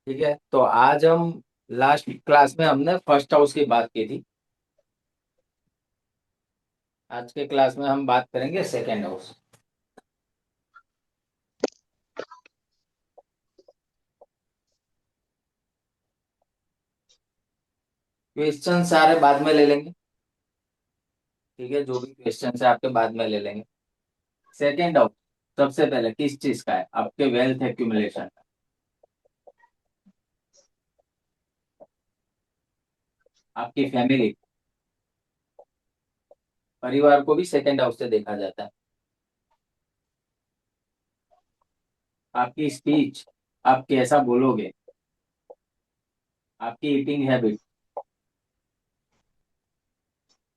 ठीक है, तो आज हम लास्ट क्लास में हमने फर्स्ट हाउस की बात की थी। आज के क्लास में हम बात करेंगे सेकेंड हाउस। क्वेश्चन सारे बाद में ले लेंगे। ठीक है, जो भी क्वेश्चन है आपके बाद में ले लेंगे। सेकेंड हाउस सबसे पहले किस चीज का है? आपके वेल्थ एक्यूमुलेशन का। आपकी फैमिली, परिवार को भी सेकेंड हाउस से देखा जाता है। आपकी स्पीच, आप कैसा बोलोगे। आपकी ईटिंग हैबिट,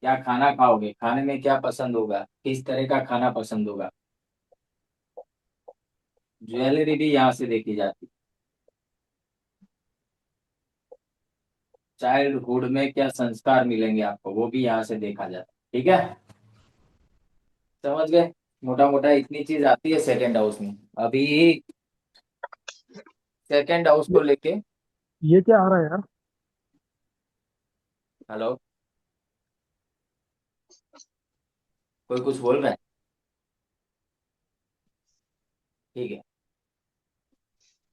क्या खाना खाओगे, खाने में क्या पसंद होगा, किस तरह का खाना पसंद होगा। ज्वेलरी भी यहाँ से देखी जाती है। चाइल्डहुड में क्या संस्कार मिलेंगे आपको, वो भी यहाँ से देखा जाता है। ठीक है, समझ गए। मोटा मोटा इतनी चीज आती है सेकेंड हाउस में। अभी सेकेंड हाउस को ये लेके। ये क्या आ रहा है यार? हेलो, कोई कुछ बोल रहा है? ठीक है,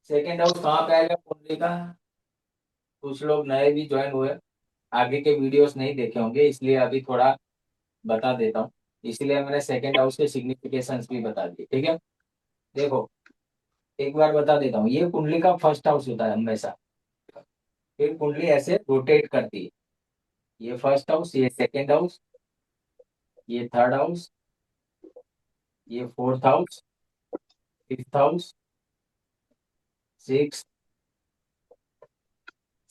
सेकेंड हाउस कहाँ पे आएगा कुंडली का? कुछ लोग नए भी ज्वाइन हुए, आगे के वीडियोस नहीं देखे होंगे, इसलिए अभी थोड़ा बता देता हूँ। इसलिए मैंने सेकेंड हाउस के सिग्निफिकेशंस भी बता दिए। ठीक है, देखो, एक बार बता देता हूँ। ये कुंडली का फर्स्ट हाउस होता है हमेशा। फिर कुंडली ऐसे रोटेट करती है। ये फर्स्ट हाउस, ये सेकेंड हाउस, ये थर्ड हाउस, ये fourth house, fifth house, six,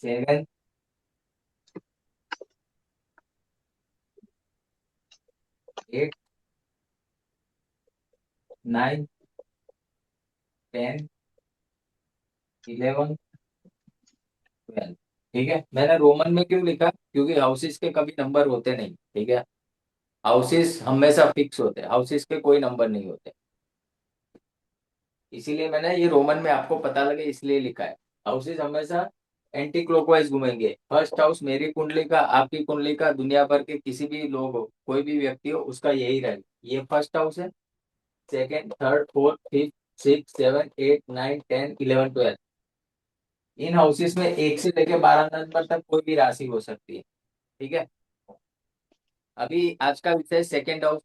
seven, eight, nine, ten, eleven, twelve. ठीक है, मैंने रोमन में क्यों लिखा? क्योंकि हाउसेस के कभी नंबर होते नहीं। ठीक है, हाउसेस हमेशा फिक्स होते हैं, हाउसेस के कोई नंबर नहीं होते। इसीलिए मैंने ये रोमन में आपको पता लगे इसलिए लिखा है। हाउसेस हमेशा एंटी क्लॉकवाइज घूमेंगे। फर्स्ट हाउस मेरी कुंडली का, आपकी कुंडली का, दुनिया भर के किसी भी लोग हो, कोई भी व्यक्ति हो, उसका यही रहेगा। ये फर्स्ट हाउस है। Second, third, fourth, fifth, six, seven, eight, nine, ten, eleven, twelve. इन हाउसेस में एक से लेके 12 नंबर तक कोई भी राशि हो सकती है। ठीक है, अभी आज का विषय सेकेंड हाउस।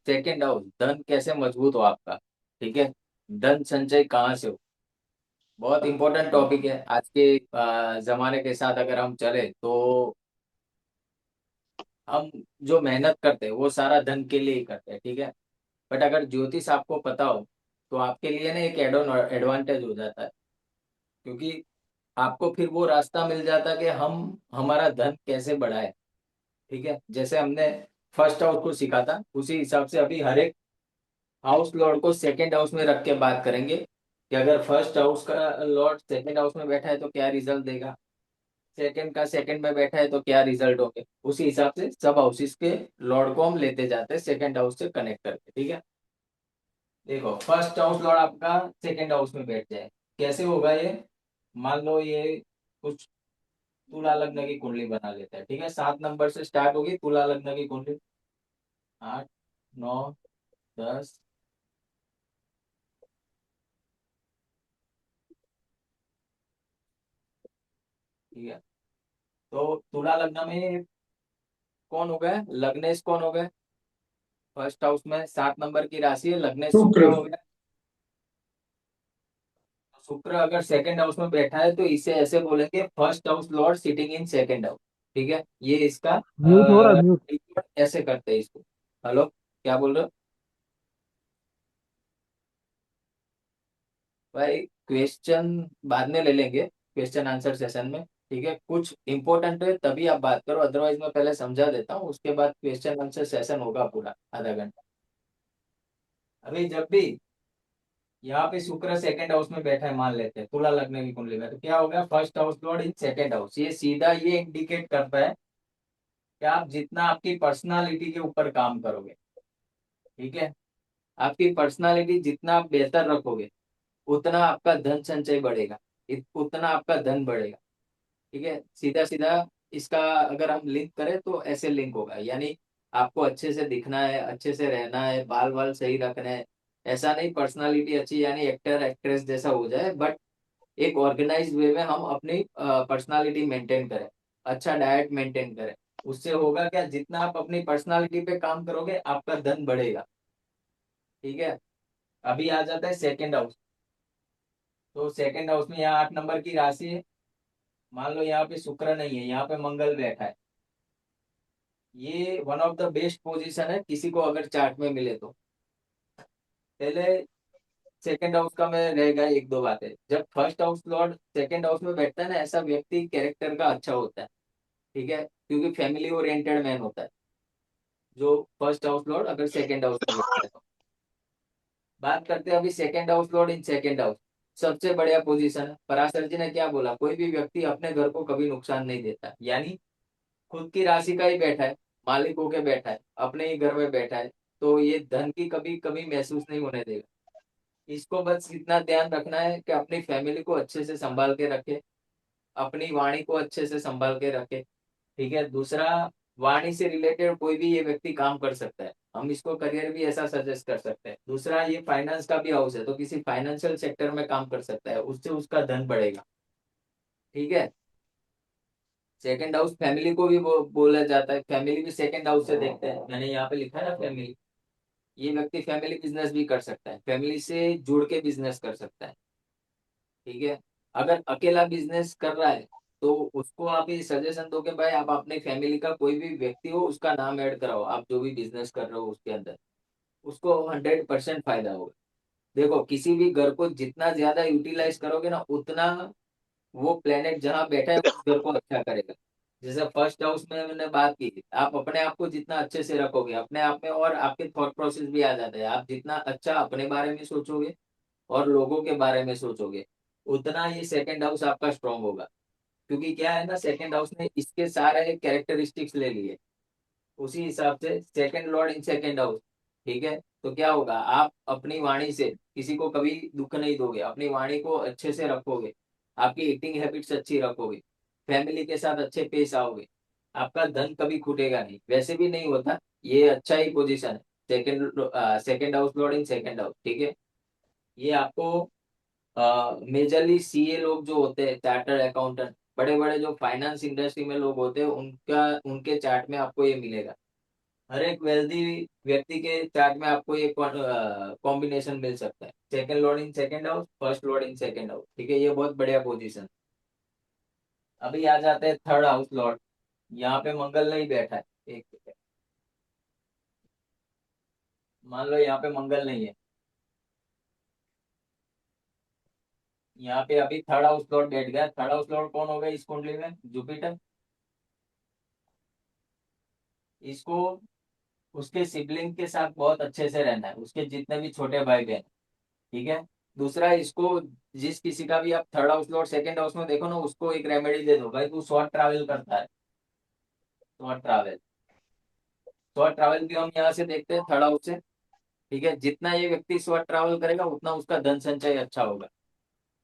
सेकेंड हाउस, धन कैसे मजबूत हो आपका। ठीक है, धन संचय कहाँ से हो। बहुत इंपॉर्टेंट टॉपिक है आज के जमाने के साथ। अगर हम चले तो हम जो मेहनत करते हैं वो सारा धन के लिए ही करते हैं। ठीक है, बट अगर ज्योतिष आपको पता हो तो आपके लिए ना एक एड ऑन एडवांटेज हो जाता है। क्योंकि आपको फिर वो रास्ता मिल जाता है कि हम हमारा धन कैसे बढ़ाए। ठीक है, जैसे हमने फर्स्ट हाउस को सीखा था, उसी हिसाब से अभी हर एक हाउस लॉर्ड को सेकंड हाउस में रख के बात करेंगे कि अगर फर्स्ट हाउस का लॉर्ड सेकंड हाउस में बैठा है तो क्या रिजल्ट देगा। सेकंड का सेकंड में बैठा है तो क्या रिजल्ट होंगे। उसी हिसाब से सब हाउसेस के लॉर्ड को हम लेते जाते हैं सेकंड हाउस से कनेक्ट करके। ठीक है, देखो, फर्स्ट हाउस लॉर्ड आपका सेकंड हाउस में बैठ जाए, कैसे होगा ये? मान लो ये कुछ तुला लग्न की कुंडली बना लेता है। ठीक है, 7 नंबर से स्टार्ट होगी तुला लग्न की कुंडली। 8, 9, 10। ठीक है, तो तुला लग्न में कौन हो गए? लग्नेश कौन हो गए? फर्स्ट हाउस में 7 नंबर की राशि है, लग्नेश शुक्र शुक्र। हो गया। शुक्र अगर सेकंड हाउस में बैठा है तो इसे ऐसे बोलेंगे first house Lord sitting in second house. ठीक है, ये इसका म्यूट हो रहा है, म्यूट। ऐसे करते हैं इसको। हेलो, क्या बोल रहे हो भाई? क्वेश्चन बाद में ले लेंगे, क्वेश्चन आंसर सेशन में। ठीक है, कुछ इंपॉर्टेंट है तभी आप बात करो, अदरवाइज मैं पहले समझा देता हूँ, उसके बाद क्वेश्चन आंसर सेशन होगा पूरा आधा घंटा। अभी जब भी यहाँ पे शुक्र सेकंड हाउस में बैठा है, मान लेते हैं तुला लगने की कुंडली में, तो क्या हो गया? First house Lord in second house. ये सीधा ये इंडिकेट करता है कि आप जितना आपकी पर्सनालिटी के ऊपर काम करोगे। ठीक है, आपकी पर्सनालिटी जितना आप बेहतर रखोगे उतना आपका धन संचय बढ़ेगा। उतना आपका धन बढ़ेगा। ठीक है, सीधा सीधा इसका अगर हम लिंक करें तो ऐसे लिंक होगा, यानी आपको अच्छे से दिखना है, अच्छे से रहना है, बाल बाल सही रखना है। ऐसा नहीं पर्सनालिटी अच्छी यानी एक्टर एक्ट्रेस जैसा हो जाए, बट एक ऑर्गेनाइज वे में हम अपनी पर्सनालिटी मेंटेन करें, अच्छा डाइट मेंटेन करें। उससे होगा क्या, जितना आप अपनी पर्सनालिटी पे काम करोगे आपका धन बढ़ेगा। ठीक है। अभी आ जाता है सेकंड हाउस। तो सेकंड हाउस में यहाँ 8 नंबर की राशि है। मान लो यहाँ पे शुक्र नहीं है, यहाँ पे मंगल बैठा है। ये one of the best position है किसी को अगर चार्ट में मिले तो। पहले सेकंड हाउस का मैं रहेगा एक दो बातें। जब first house Lord second house में बैठता है ना, ऐसा व्यक्ति कैरेक्टर का अच्छा होता है। ठीक है, क्योंकि फैमिली ओरिएंटेड मैन होता है जो फर्स्ट हाउस लॉर्ड अगर सेकंड हाउस में बैठता है तो। बात करते हैं अभी second house Lord in second house. सबसे बढ़िया पोजीशन है। पराशर जी ने क्या बोला, कोई भी व्यक्ति अपने घर को कभी नुकसान नहीं देता, यानी खुद की राशि का ही बैठा है, मालिक होके बैठा है, अपने ही घर में बैठा है, तो ये धन की कभी कभी महसूस नहीं होने देगा। इसको बस इतना ध्यान रखना है कि अपनी फैमिली को अच्छे से संभाल के रखे, अपनी वाणी को अच्छे से संभाल के रखे। ठीक है। दूसरा, वाणी से रिलेटेड कोई भी ये व्यक्ति काम कर सकता है, हम इसको करियर भी ऐसा सजेस्ट कर सकते हैं। दूसरा, ये फाइनेंस का भी हाउस है तो किसी फाइनेंशियल सेक्टर में काम कर सकता है, उससे उसका धन बढ़ेगा। ठीक है। सेकंड हाउस फैमिली को भी बोला जाता है, फैमिली भी सेकंड हाउस से देखते हैं, मैंने यहाँ पे लिखा है ना फैमिली। ये व्यक्ति फैमिली बिजनेस भी कर सकता है, फैमिली से जुड़ के बिजनेस कर सकता है। ठीक है। अगर अकेला बिजनेस कर रहा है तो उसको आप ये सजेशन दो कि भाई आप अपनी फैमिली का कोई भी व्यक्ति हो उसका नाम ऐड कराओ, आप जो भी बिजनेस कर रहे हो उसके अंदर, उसको 100% फायदा होगा। देखो, किसी भी घर को जितना ज्यादा यूटिलाइज करोगे ना, उतना वो प्लेनेट जहाँ बैठा है उस घर को अच्छा करेगा। जैसे फर्स्ट हाउस में मैंने बात की थी, आप अपने आप को जितना अच्छे से रखोगे अपने आप में, और आपके थॉट प्रोसेस भी आ जाता है, आप जितना अच्छा अपने बारे में सोचोगे और लोगों के बारे में सोचोगे, उतना ये सेकंड हाउस आपका स्ट्रांग होगा। क्योंकि क्या है ना, सेकंड हाउस ने इसके सारे कैरेक्टरिस्टिक्स ले लिए, उसी हिसाब से second lord in second house. ठीक है। तो क्या होगा, आप अपनी वाणी से किसी को कभी दुख नहीं दोगे, अपनी वाणी को अच्छे से रखोगे, आपकी ईटिंग हैबिट्स अच्छी रखोगे, फैमिली के साथ अच्छे पेश आओगे, आपका धन कभी खुटेगा नहीं, वैसे भी नहीं होता। ये अच्छा ही पोजीशन है, second house Lord in second house. ठीक है। ये आपको मेजरली सीए लोग जो होते हैं, चार्टर्ड अकाउंटेंट, बड़े बड़े जो फाइनेंस इंडस्ट्री में लोग होते हैं, उनका उनके चार्ट में आपको ये मिलेगा। हर एक वेल्दी व्यक्ति के चार्ट में आपको ये कॉम्बिनेशन मिल सकता है, second lord in second house, first Lord in second house. ठीक है, ये बहुत बढ़िया पोजीशन। अभी आ जाते हैं थर्ड हाउस लॉर्ड। यहाँ पे मंगल नहीं बैठा है। एक second। मान लो यहाँ पे मंगल नहीं है, यहाँ पे अभी थर्ड हाउस लॉर्ड बैठ गया। थर्ड हाउस लॉर्ड कौन होगा इस कुंडली में, जुपिटर। इसको उसके सिबलिंग के साथ बहुत अच्छे से रहना है, उसके जितने भी छोटे भाई बहन। ठीक है। दूसरा, इसको जिस किसी का भी आप third house Lord second house में देखो ना, उसको एक रेमेडी दे दो, भाई तू शॉर्ट ट्रैवल करता है, शॉर्ट ट्रैवल। शॉर्ट ट्रैवल भी हम यहाँ से देखते हैं थर्ड हाउस से। ठीक है, जितना ये व्यक्ति शॉर्ट ट्रैवल करेगा उतना उसका धन संचय अच्छा होगा।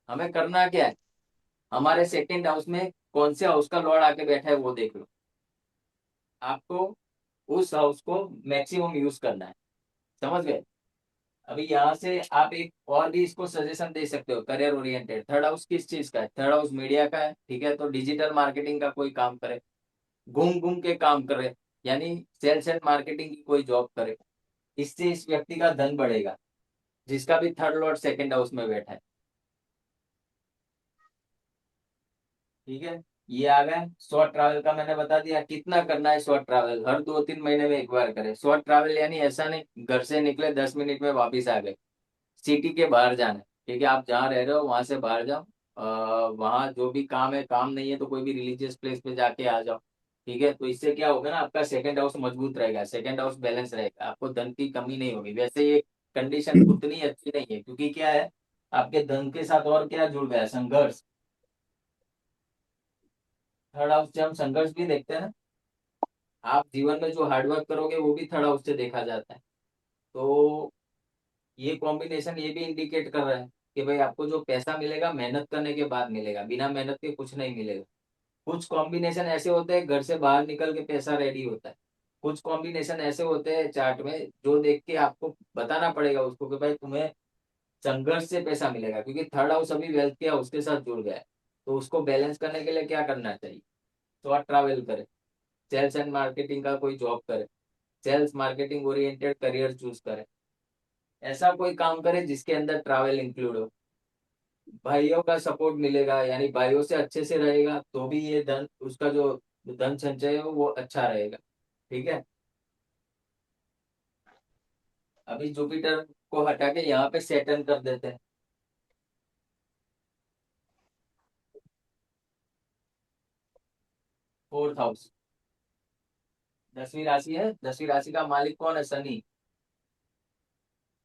हमें करना क्या है, हमारे सेकंड हाउस में कौन से हाउस का लॉर्ड आके बैठा है वो देख लो, आपको उस हाउस को मैक्सिमम यूज करना है। समझ गए। अभी यहाँ से आप एक और भी इसको सजेशन दे सकते हो, करियर ओरिएंटेड। थर्ड हाउस किस चीज का है, थर्ड हाउस मीडिया का है। ठीक है, तो डिजिटल मार्केटिंग का कोई काम करे, घूम घूम के काम करे, यानी सेल्स एंड मार्केटिंग की कोई जॉब करे, इससे इस व्यक्ति का धन बढ़ेगा, जिसका भी थर्ड लॉर्ड सेकंड हाउस में बैठा है। ठीक है। ये आ गया शॉर्ट ट्रैवल का, मैंने बता दिया कितना करना है। शॉर्ट ट्रैवल हर 2-3 महीने में एक बार करें। शॉर्ट ट्रैवल यानी ऐसा नहीं घर से निकले 10 मिनट में वापिस आ गए, सिटी के बाहर जाना है। ठीक है, आप जहाँ रह रहे हो वहां से बाहर जाओ, वहाँ जो भी काम है, काम नहीं है तो कोई भी रिलीजियस प्लेस पे जाके आ जाओ। ठीक है, तो इससे क्या होगा ना, आपका सेकंड हाउस मजबूत रहेगा, सेकंड हाउस बैलेंस रहेगा, आपको धन की कमी नहीं होगी। वैसे ये कंडीशन उतनी अच्छी नहीं है, क्योंकि क्या है, आपके धन के साथ और क्या जुड़ गया है, संघर्ष। थर्ड हाउस से हम संघर्ष भी देखते हैं ना, आप जीवन में जो हार्डवर्क करोगे वो भी थर्ड हाउस से देखा जाता है। तो ये कॉम्बिनेशन ये भी इंडिकेट कर रहा है। कि भाई आपको जो पैसा मिलेगा मेहनत करने के बाद मिलेगा, बिना मेहनत के कुछ नहीं मिलेगा। कुछ कॉम्बिनेशन ऐसे होते हैं घर से बाहर निकल के पैसा रेडी होता है। कुछ कॉम्बिनेशन ऐसे होते हैं चार्ट में जो देख के आपको बताना पड़ेगा उसको कि भाई तुम्हें संघर्ष से पैसा मिलेगा, क्योंकि थर्ड हाउस अभी वेल्थ के उसके साथ जुड़ गया है। तो उसको बैलेंस करने के लिए क्या करना चाहिए? तो आप ट्रैवल करें, सेल्स एंड मार्केटिंग का कोई जॉब करे, sales marketing oriented career choose करे, ऐसा कोई काम करे जिसके अंदर ट्रैवल इंक्लूड हो। भाइयों का सपोर्ट मिलेगा, यानी भाइयों से अच्छे से रहेगा तो भी ये धन उसका जो धन संचय है वो अच्छा रहेगा। ठीक है। अभी जुपिटर को हटा के यहाँ पे सैटर्न कर देते हैं। 4th हाउस 10वीं राशि है, 10वीं राशि का मालिक कौन है? शनि।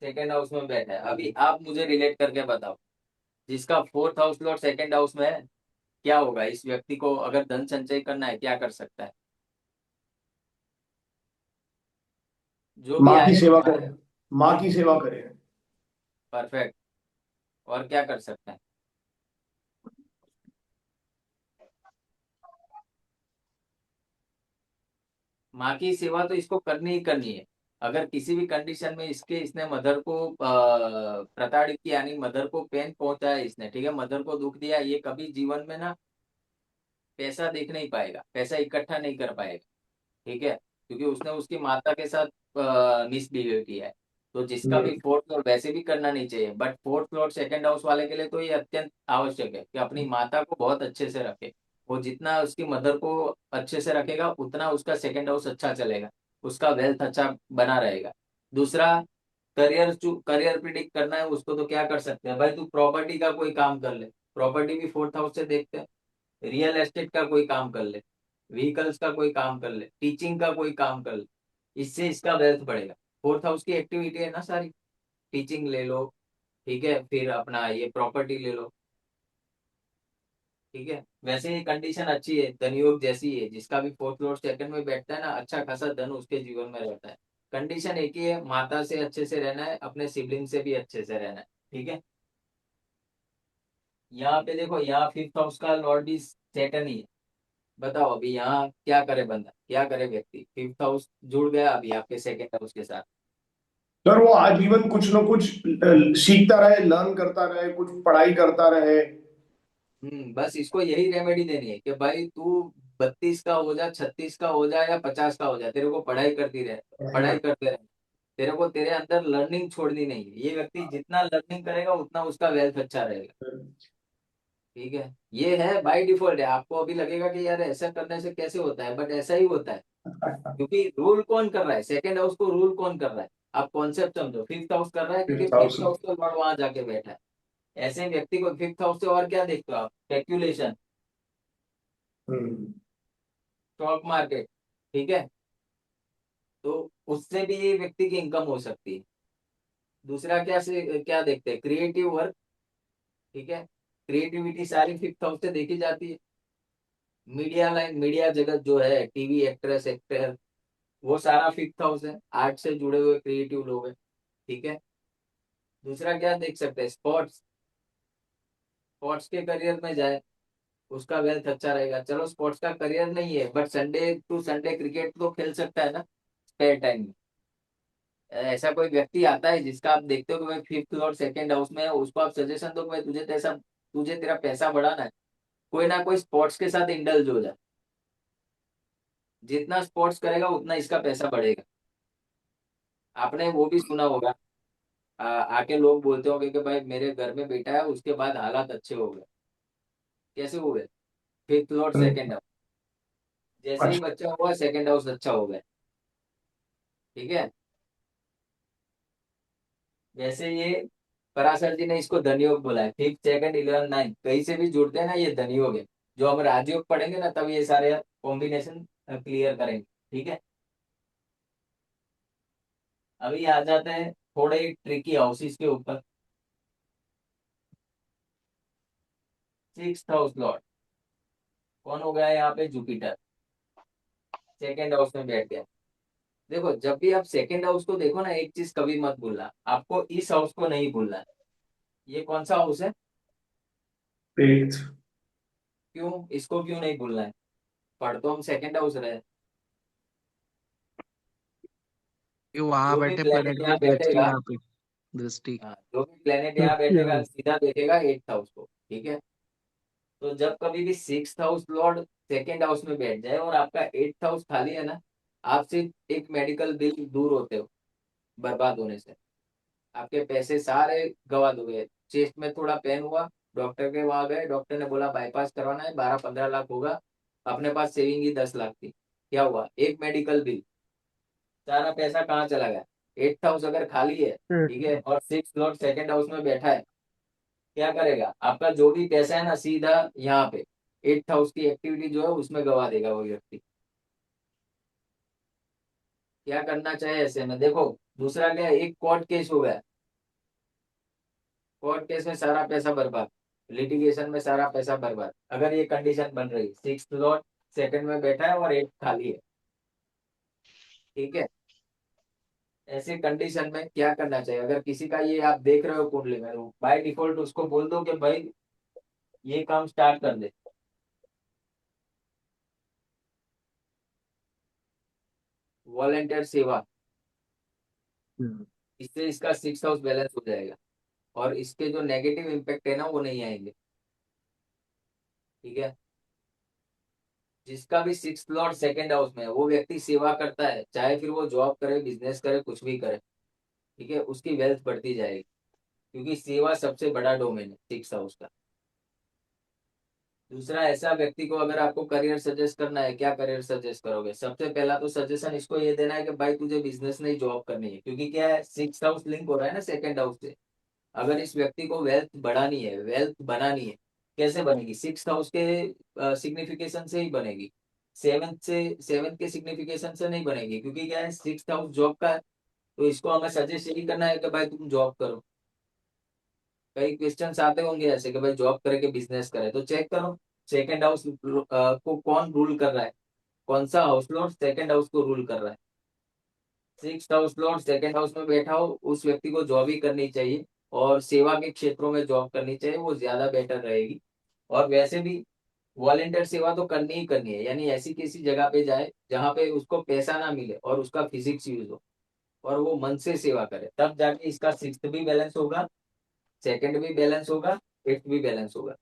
सेकेंड हाउस में बैठा है। अभी आप मुझे रिलेट करके बताओ, जिसका 4th house Lord second house में है, क्या होगा इस व्यक्ति को? अगर धन संचय करना है क्या कर सकता है? जो भी माँ की आए। सेवा करें, माँ की सेवा करें। परफेक्ट। और क्या कर सकता है? माँ की सेवा तो इसको करनी ही करनी है। अगर किसी भी कंडीशन में इसने मदर को प्रताड़ित किया, यानी मदर को पेन पहुंचाया इसने, ठीक है, मदर को दुख दिया, ये कभी जीवन में ना पैसा देख नहीं पाएगा, पैसा इकट्ठा नहीं कर पाएगा। ठीक है, क्योंकि उसने उसकी माता के साथ मिसबिहेव किया है। तो जिसका भी हम्म। 4th फ्लोर, वैसे भी करना नहीं चाहिए, but 4th floor second house वाले के लिए तो ये अत्यंत आवश्यक है कि अपनी माता को बहुत अच्छे से रखे। वो जितना उसकी मदर को अच्छे से रखेगा उतना उसका सेकंड हाउस अच्छा चलेगा, उसका वेल्थ अच्छा बना रहेगा। दूसरा, करियर प्रिडिक्ट करना है उसको, तो क्या कर सकते हैं भाई? तू प्रॉपर्टी का कोई काम कर ले, प्रॉपर्टी भी 4th हाउस से देखते हैं। रियल एस्टेट का कोई काम कर ले, व्हीकल्स का कोई काम कर ले, टीचिंग का कोई काम कर ले, इससे इसका वेल्थ बढ़ेगा। 4th हाउस की एक्टिविटी है ना सारी। टीचिंग ले लो, ठीक है, फिर अपना ये प्रॉपर्टी ले लो। ठीक है, वैसे ही कंडीशन अच्छी है, धनयोग जैसी है, जिसका भी 4th फ्लोर सेकंड में बैठता है ना, अच्छा खासा धन उसके जीवन में रहता है। कंडीशन एक ही है, माता से अच्छे से रहना है, अपने सिबलिंग से भी अच्छे से रहना है। ठीक है। यहाँ पे देखो, यहाँ 5th हाउस का लॉर्ड भी सेटन ही है। बताओ अभी यहाँ क्या करे बंदा, क्या करे व्यक्ति? 5th हाउस जुड़ गया अभी आपके सेकेंड हाउस के साथ। सर वो आजीवन कुछ ना कुछ सीखता रहे, लर्न करता रहे, कुछ पढ़ाई करता रहे। बस इसको यही रेमेडी देनी है कि भाई तू 32 का हो जा, 36 का हो जा, या 50 का हो जा, तेरे को पढ़ाई करती रहे, पढ़ाई करते रहे। तेरे को तेरे अंदर लर्निंग छोड़नी नहीं है। ये व्यक्ति जितना लर्निंग करेगा उतना उसका वेल्थ अच्छा रहेगा। ठीक है, ये है बाय डिफॉल्ट है। आपको अभी लगेगा कि यार ऐसा करने से कैसे होता है, बट ऐसा ही होता है। क्योंकि रूल कौन कर रहा है? सेकंड हाउस को रूल कौन कर रहा है? आप कॉन्सेप्ट समझो, 5th हाउस कर रहा है क्योंकि 5th हाउस तो लॉर्ड वहां जाके बैठा है। ऐसे व्यक्ति को 5th हाउस से और क्या देखते हो आप? Speculation, hmm. Stock market. ठीक है, तो उससे भी ये व्यक्ति की इनकम हो सकती है। दूसरा क्या से क्या देखते हैं? Creative work. ठीक है, क्रिएटिविटी सारी 5th हाउस से देखी जाती है। मीडिया लाइन, मीडिया जगत जो है, टीवी एक्ट्रेस एक्टर, वो सारा 5th हाउस है, आर्ट से जुड़े हुए क्रिएटिव लोग हैं। ठीक है। दूसरा क्या देख सकते हैं? स्पोर्ट्स, स्पोर्ट्स के करियर में जाए, उसका वेल्थ अच्छा रहेगा। चलो स्पोर्ट्स का करियर नहीं है, but Sunday to Sunday cricket तो खेल सकता है ना स्पेयर टाइम में। ऐसा कोई व्यक्ति आता है जिसका आप देखते हो कि भाई 5th और सेकंड हाउस में है, उसको आप सजेशन दो कि भाई तुझे तेरा पैसा बढ़ाना है, कोई ना कोई स्पोर्ट्स के साथ इंडल्ज हो जाए। जितना स्पोर्ट्स करेगा उतना इसका पैसा बढ़ेगा। आपने वो भी सुना होगा, आके लोग बोलते होंगे कि भाई मेरे घर में बेटा है, उसके बाद हालात अच्छे हो गए। कैसे हो गए? 5th और सेकंड हाउस, जैसे ही अच्छा। बच्चा हुआ सेकंड हाउस अच्छा हो गया। ठीक है। वैसे ये पराशर जी ने इसको धनयोग बोला है। 5th, 2nd, 11, 9 कहीं से भी जुड़ते हैं ना, ये धनयोग है। जो हम राजयोग पढ़ेंगे ना तब ये सारे कॉम्बिनेशन क्लियर करेंगे। ठीक है। अभी आ जाते हैं थोड़े ट्रिकी हाउसेस के ऊपर। 6th हाउस लॉर्ड कौन हो गया यहाँ पे? जुपिटर। सेकेंड हाउस में बैठ गया। देखो जब भी आप सेकेंड हाउस को देखो ना, एक चीज कभी मत भूलना, आपको इस हाउस को नहीं भूलना है। ये कौन सा हाउस है? एट्थ। क्यों, इसको क्यों नहीं भूलना है? पढ़ तो हम सेकंड हाउस रहे। कि वहां जो भी बैठे प्लेनेट प्लेनेट की यहाँ दृष्टि बैठेगा, यहाँ पे, दृष्टि। हाँ, जो भी प्लेनेट यहाँ दृष्टि बैठेगा हाँ। सीधा देखेगा एट्थ हाउस को, ठीक है। तो जब कभी भी six house Lord second house में बैठ जाए और आपका एट्थ हाउस खाली है ना, आप सिर्फ एक मेडिकल बिल दूर होते हो बर्बाद होने से। आपके पैसे सारे गवा दोगे। चेस्ट में थोड़ा पेन हुआ, डॉक्टर के वहां गए, डॉक्टर ने बोला बाईपास करवाना है, 12-15 लाख होगा। अपने पास सेविंग ही 10 लाख थी, क्या हुआ? एक मेडिकल बिल, सारा पैसा कहाँ चला गया? एट्थ हाउस अगर खाली है, ठीक है, और सिक्स लॉर्ड सेकेंड हाउस में बैठा है, क्या करेगा? आपका जो भी पैसा है ना, सीधा यहाँ पे एट्थ हाउस की एक्टिविटी जो है उसमें गवा देगा वो व्यक्ति। क्या करना चाहिए ऐसे में? देखो, दूसरा क्या है, एक कोर्ट केस हो गया, कोर्ट केस में सारा पैसा बर्बाद, लिटिगेशन में सारा पैसा बर्बाद। अगर ये कंडीशन बन रही, सिक्स लॉर्ड सेकंड में बैठा है और एट खाली है, ठीक है, ऐसे कंडीशन में क्या करना चाहिए? अगर किसी का ये आप देख रहे हो कुंडली में, तो बाय डिफॉल्ट उसको बोल दो कि भाई ये काम स्टार्ट कर दे। वॉलेंटियर सेवा, इससे इसका सिक्स हाउस बैलेंस हो जाएगा और इसके जो नेगेटिव इम्पैक्ट है ना वो नहीं आएंगे, ठीक है। जिसका भी सिक्स लॉर्ड सेकंड हाउस में है वो व्यक्ति सेवा करता है, चाहे फिर वो जॉब करे, बिजनेस करे, कुछ भी करे, ठीक है, उसकी वेल्थ बढ़ती जाएगी, क्योंकि सेवा सबसे बड़ा डोमेन है सिक्स हाउस का। दूसरा, ऐसा व्यक्ति को अगर आपको करियर सजेस्ट करना है, क्या करियर सजेस्ट करोगे? सबसे पहला तो सजेशन इसको ये देना है कि भाई तुझे बिजनेस नहीं जॉब करनी है, क्योंकि क्या है, सिक्स हाउस लिंक हो रहा है ना सेकंड हाउस से। अगर इस व्यक्ति को वेल्थ बढ़ानी है, वेल्थ बनानी है, कैसे बनेगी? सिक्स हाउस के सिग्निफिकेशन से ही बनेगी, सेवेंथ के सिग्निफिकेशन से नहीं बनेगी, क्योंकि क्या है, सिक्स हाउस जॉब का है। तो इसको हमें सजेस्ट यही करना है कि भाई तुम जॉब करो। कई क्वेश्चन आते होंगे ऐसे कि भाई जॉब करके बिजनेस करे, तो चेक करो सेकंड हाउस को कौन रूल कर रहा है, कौन सा हाउस लॉर्ड सेकंड हाउस को रूल कर रहा है। Six house Lord second house में बैठा हो उस व्यक्ति को जॉब ही करनी चाहिए, और सेवा के क्षेत्रों में जॉब करनी चाहिए, वो ज्यादा बेटर रहेगी। और वैसे भी वॉलेंटियर सेवा तो करनी ही करनी है, यानी ऐसी किसी जगह पे जाए जहाँ पे उसको पैसा ना मिले और उसका फिजिक्स यूज हो, और वो मन से सेवा करे, तब जाके इसका सिक्स्थ भी बैलेंस होगा, सेकंड भी बैलेंस होगा, एट्थ भी बैलेंस होगा।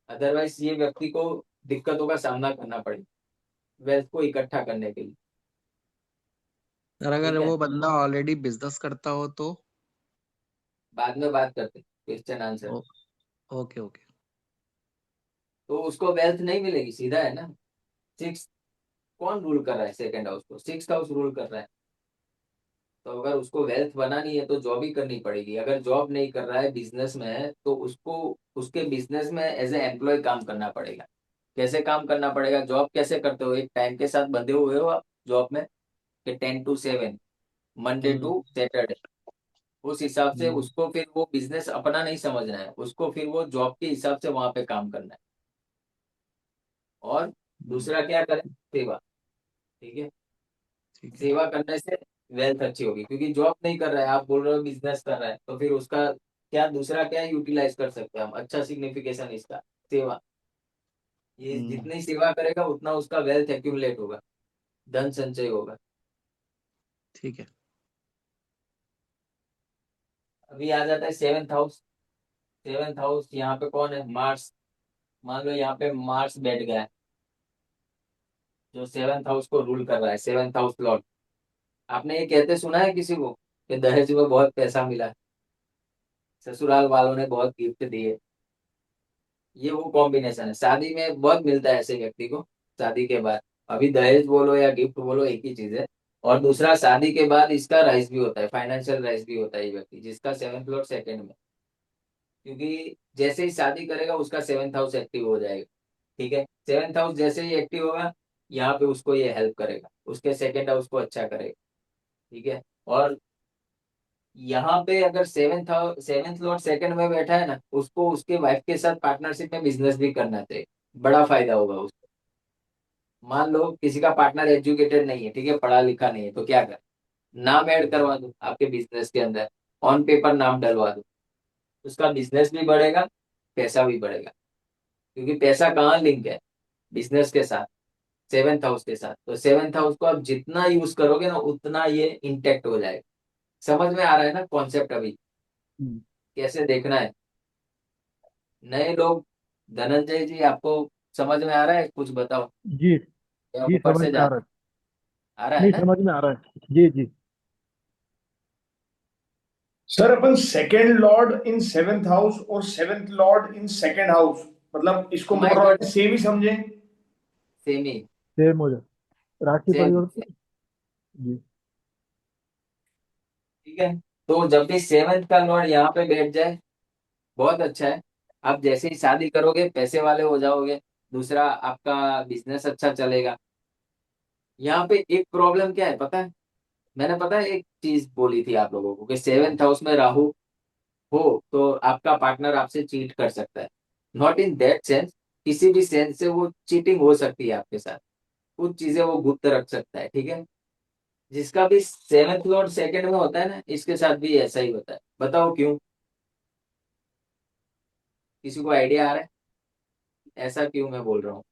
अदरवाइज ये व्यक्ति को दिक्कतों का सामना करना पड़ेगा वेल्थ को इकट्ठा करने के लिए, और अगर ठीक है। वो बंदा ऑलरेडी बिजनेस करता हो तो? बाद में बात करते क्वेश्चन आंसर। ओ, ओके ओके। तो उसको वेल्थ नहीं मिलेगी, सीधा है ना। सिक्स कौन रूल कर रहा है सेकंड हाउस को? सिक्स हाउस रूल कर रहा है। तो अगर उसको वेल्थ बनानी है तो जॉब ही करनी पड़ेगी। अगर जॉब नहीं कर रहा है, बिजनेस में है, तो उसको उसके बिजनेस में एज ए एम्प्लॉय काम करना पड़ेगा। कैसे काम करना पड़ेगा? जॉब कैसे करते हो, एक टाइम के साथ बंधे हुए हो आप जॉब में, कि 10 to 7, Monday hmm to Saturday. उस हिसाब से हम्म उसको फिर वो बिजनेस अपना नहीं समझना है, उसको फिर वो जॉब के हिसाब से वहां पे काम करना है। और हम्म, दूसरा क्या करें? सेवा, ठीक है। ठीक है। सेवा करने से वेल्थ अच्छी होगी, क्योंकि जॉब नहीं कर रहा है, आप बोल रहे हो बिजनेस कर रहा है, तो फिर उसका क्या, दूसरा क्या यूटिलाइज कर सकते हैं हम? अच्छा सिग्निफिकेशन इसका सेवा। ये हम्म जितनी सेवा करेगा उतना उसका वेल्थ एक्यूमुलेट होगा, धन संचय होगा। ठीक है। अभी आ जाता है सेवेंथ हाउस। सेवेंथ हाउस यहाँ पे कौन है? मार्स। मान लो यहाँ पे मार्स बैठ गया है, जो सेवेंथ हाउस को रूल कर रहा है, सेवेंथ हाउस लॉर्ड। आपने ये कहते सुना है किसी को कि दहेज में बहुत पैसा मिला, ससुराल वालों ने बहुत गिफ्ट दिए? ये वो कॉम्बिनेशन है, शादी में बहुत मिलता है ऐसे व्यक्ति को, शादी के बाद। अभी दहेज बोलो या गिफ्ट बोलो एक ही चीज है। और दूसरा, शादी के बाद इसका राइज भी होता है, फाइनेंशियल राइज भी होता है ये व्यक्ति जिसका सेवन फ्लोर सेकंड में। क्योंकि जैसे ही शादी करेगा उसका सेवन्थ हाउस एक्टिव हो जाएगा, ठीक है। सेवन्थ हाउस जैसे ही एक्टिव होगा, यहाँ पे उसको ये हेल्प करेगा, उसके सेकंड हाउस को अच्छा करेगा, ठीक है। और यहाँ पे अगर सेवेंथ लॉर्ड सेकंड में बैठा है ना, उसको उसके वाइफ के साथ पार्टनरशिप में बिजनेस भी करना चाहिए, बड़ा फायदा होगा उसको। मान लो किसी का पार्टनर एजुकेटेड नहीं है, ठीक है, पढ़ा लिखा नहीं है, तो क्या कर, नाम ऐड करवा दो आपके बिजनेस के अंदर, ऑन पेपर नाम डलवा दो, उसका बिजनेस भी बढ़ेगा, पैसा भी बढ़ेगा। क्योंकि पैसा कहाँ लिंक है? बिजनेस के साथ, सेवेंथ हाउस के साथ। तो सेवेंथ हाउस को आप जितना यूज करोगे ना उतना ये इंटेक्ट हो जाएगा। समझ में आ रहा है ना कॉन्सेप्ट अभी हम्म, कैसे देखना है? नए लोग, धनंजय जी आपको समझ में आ रहा है? कुछ बताओ, जी या जी ऊपर समझ से में आ जा रहा है। आ रहा है नहीं, ना? समझ में आ रहा है। जी जी। सर अपन second lord in seventh house और seventh lord in second house, मतलब इसको oh my more God, same ही समझे। सेम ही, सेम हो जाए, राशि सेम। परिवर्तन। जी। ठीक है, तो जब भी सेवेंथ का लॉर्ड यहाँ पे बैठ जाए, बहुत अच्छा है। आप जैसे ही शादी करोगे पैसे वाले हो जाओगे, दूसरा आपका बिजनेस अच्छा चलेगा। यहाँ पे एक प्रॉब्लम क्या है पता है? मैंने पता है एक चीज बोली थी आप लोगों को कि सेवेंथ हाउस में राहु हो तो आपका पार्टनर आपसे चीट कर सकता है। नॉट इन दैट सेंस, किसी भी सेंस से वो चीटिंग हो सकती है आपके साथ, कुछ चीजें वो गुप्त रख सकता है, ठीक है। जिसका भी सेवेंथ लॉर्ड सेकंड में होता है ना, इसके साथ भी ऐसा ही होता है। बताओ क्यों? किसी को आइडिया आ रहा है ऐसा क्यों मैं बोल रहा हूँ?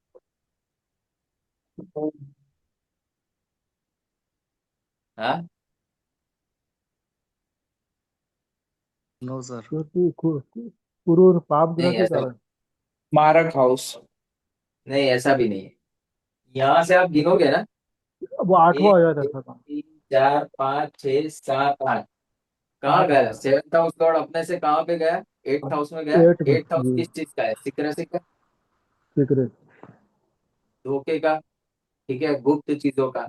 हाँ, नो सर। क्योंकि क्रूर पाप ग्रह नहीं के ऐसा, कारण। मारक हाउस। नहीं ऐसा भी नहीं है। यहाँ से आप गिनोगे ना, वो आठवां एक हो दो जाता था काम। तीन चार पाँच छह सात आठ, कहाँ आठ गया होता सेवेंथ हाउस लॉर्ड? अपने से कहाँ पे गया? एट्थ हाउस में है गया। 8 में। एट्थ हाउस जी। किस चीज का है? सीक्रेसी का, सीक्रेट। धोखे का, ठीक है, गुप्त चीजों का।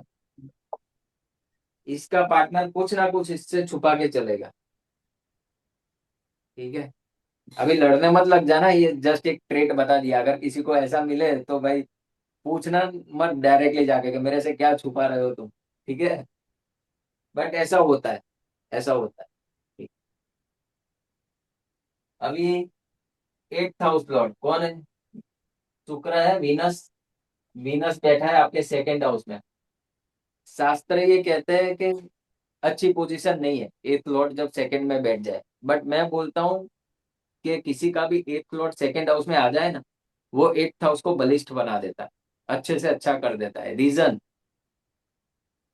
इसका पार्टनर कुछ ना कुछ इससे छुपा के चलेगा, ठीक है। अभी लड़ने मत लग जाना, ये जस्ट एक ट्रेट बता दिया। अगर किसी को ऐसा मिले तो भाई पूछना मत डायरेक्टली जाके कि मेरे से क्या छुपा रहे हो तुम, ठीक है। बट ऐसा होता है, ऐसा होता है, ठीक। अभी एट्थ हाउस लॉर्ड कौन है? शुक्र है, वीनस। वीनस बैठा है आपके सेकंड हाउस में। शास्त्र ये कहते हैं कि अच्छी पोजीशन नहीं है एट्थ लॉर्ड जब सेकंड में बैठ जाए। बट मैं बोलता हूँ कि किसी का भी एट्थ लॉर्ड सेकंड हाउस में आ जाए ना, वो एट्थ हाउस को बलिष्ठ बना देता है, अच्छे से अच्छा कर देता है। रीजन,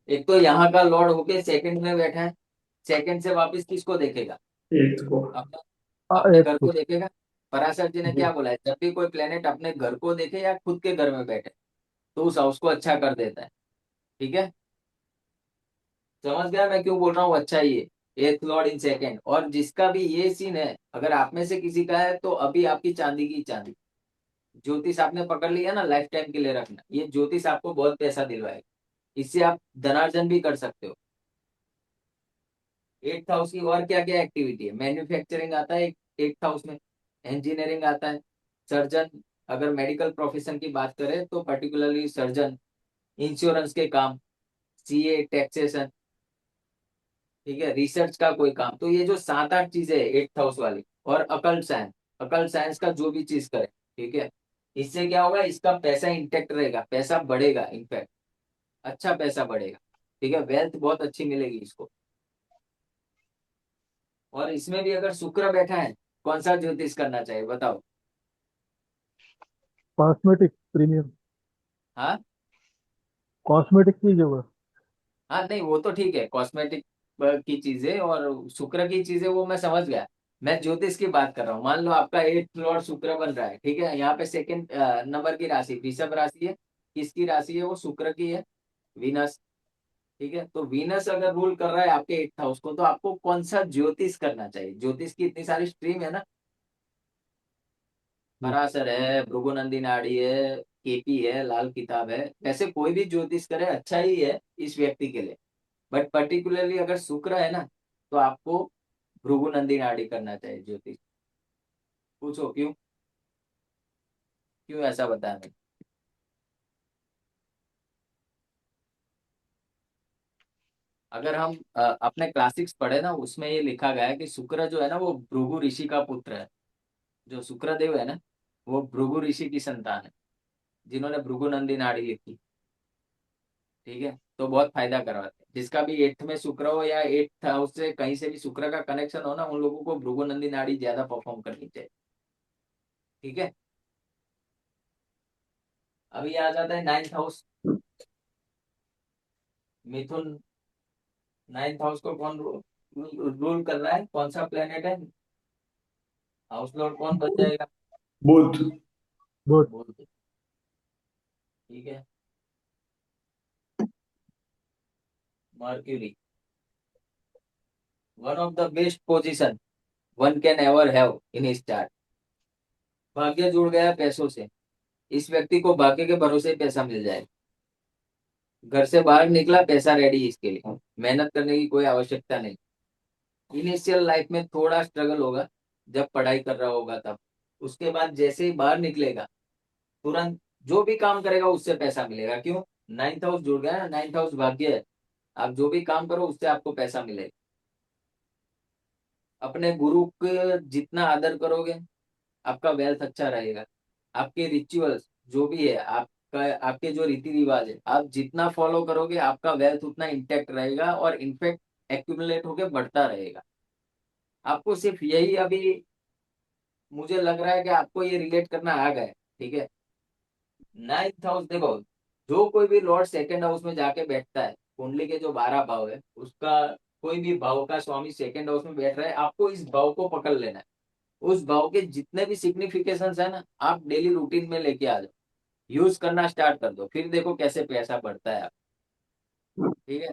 एक तो यहाँ का लॉर्ड होके सेकंड में बैठा है, सेकंड से वापस किसको देखेगा? एट्थ को। अपना, अपने 8 घर को। को देखेगा। पराशर जी ने जी। क्या बोला है? जब भी कोई प्लेनेट अपने घर को देखे या खुद के घर में बैठे तो उस हाउस को अच्छा कर देता है, ठीक है। समझ गया मैं क्यों बोल रहा हूँ अच्छा ही है एथ लॉर्ड इन सेकंड? और जिसका भी ये सीन है, अगर आप में से किसी का है तो अभी आपकी चांदी की चांदी। ज्योतिष आपने पकड़ लिया ना, लाइफ टाइम के लिए रखना। ये ज्योतिष आपको बहुत पैसा दिलवाएगा, इससे आप धनार्जन भी कर सकते हो। एट्थ हाउस की और क्या क्या एक्टिविटी है? मैन्युफैक्चरिंग आता है एट्थ हाउस में, इंजीनियरिंग आता है, सर्जन, अगर मेडिकल प्रोफेशन की बात करें तो पर्टिकुलरली सर्जन, इंश्योरेंस के काम, सीए, टैक्सेशन, ठीक है, रिसर्च का कोई काम। तो ये जो सात आठ चीजें है एट्थ हाउस वाली, और अकल्ट साइंस, अकल्ट साइंस का जो भी चीज करे, ठीक है, इससे क्या होगा? इसका पैसा इंटेक्ट रहेगा, पैसा बढ़ेगा, इनफैक्ट अच्छा पैसा बढ़ेगा, ठीक है, वेल्थ बहुत अच्छी मिलेगी इसको। और इसमें भी अगर शुक्र बैठा है, कौन सा ज्योतिष करना चाहिए बताओ? Cosmetic premium. हाँ, कॉस्मेटिक की जगह। हाँ, नहीं वो तो ठीक है, कॉस्मेटिक की चीजें और शुक्र की चीजें वो मैं समझ गया। मैं ज्योतिष की बात कर रहा हूँ। मान लो आपका एट्थ लॉर्ड शुक्र बन रहा है, ठीक है, यहाँ पे सेकंड नंबर की राशि वृषभ राशि है। किसकी राशि है वो? शुक्र की है, वीनस, ठीक है। तो वीनस अगर रूल कर रहा है आपके एट्थ हाउस को, तो आपको कौन सा ज्योतिष करना चाहिए? ज्योतिष की इतनी सारी स्ट्रीम है ना, जी। पराशर है, भृगुनंदी नाड़ी है, केपी है, लाल किताब है। वैसे कोई भी ज्योतिष करे अच्छा ही है इस व्यक्ति के लिए। बट पर्टिकुलरली अगर शुक्र है ना, तो आपको भृगुनंदी नाड़ी करना चाहिए ज्योतिष। पूछो क्यों? क्यों ऐसा बताया मैंने? अगर हम अपने क्लासिक्स पढ़े ना, उसमें ये लिखा गया है कि शुक्र जो है ना वो भृगु ऋषि का पुत्र है। जो शुक्रदेव है ना, वो भृगु ऋषि की संतान है, जिन्होंने भृगुनंदी नाड़ी लिखी, ठीक है। तो बहुत फायदा करवाते हैं। जिसका भी 8th में शुक्र हो या 8th हाउस से कहीं से भी शुक्र का कनेक्शन हो ना, उन लोगों को भृगुनंदी नाड़ी ज्यादा परफॉर्म करनी चाहिए। ठीक है, अभी आ जाता है 9th हाउस, मिथुन। 9th हाउस को कौन रूल कर रहा है, कौन सा प्लेनेट है? हाउस लॉर्ड कौन बन जाएगा? बुध। गुड। बुध। ठीक है, mercury. One of the best position one can ever have in his chart. भाग्य जुड़ गया पैसों से, इस व्यक्ति को भाग्य के भरोसे ही पैसा मिल जाए। घर से बाहर निकला, पैसा रेडी, इसके लिए मेहनत करने की कोई आवश्यकता नहीं। इनिशियल लाइफ में थोड़ा स्ट्रगल होगा, जब पढ़ाई कर रहा होगा तब। उसके बाद जैसे ही बाहर निकलेगा, तुरंत जो भी काम करेगा उससे पैसा मिलेगा। क्यों? 9th हाउस जुड़ गया ना, 9th हाउस भाग्य है। आप जो भी काम करो उससे आपको पैसा मिलेगा। अपने गुरु के जितना आदर करोगे, आपका वेल्थ अच्छा रहेगा। आपके रिचुअल्स जो भी है, आपका आपके जो रीति रिवाज है, आप जितना फॉलो करोगे आपका वेल्थ उतना इंटैक्ट रहेगा और इनफैक्ट एक्यूमुलेट होके बढ़ता रहेगा। आपको सिर्फ यही अभी मुझे लग रहा है कि आपको ये रिलेट करना आ गया है। ठीक है, 9th हाउस देखो, जो कोई भी लॉर्ड सेकंड हाउस में जाके बैठता है, कुंडली के जो 12 भाव है उसका कोई भी भाव का स्वामी सेकंड हाउस में बैठ रहा है, आपको इस भाव को पकड़ लेना है। उस भाव के जितने भी सिग्निफिकेशंस है ना, आप डेली रूटीन में लेके आ जाओ, यूज करना स्टार्ट कर दो, फिर देखो कैसे पैसा बढ़ता है आप। ठीक है,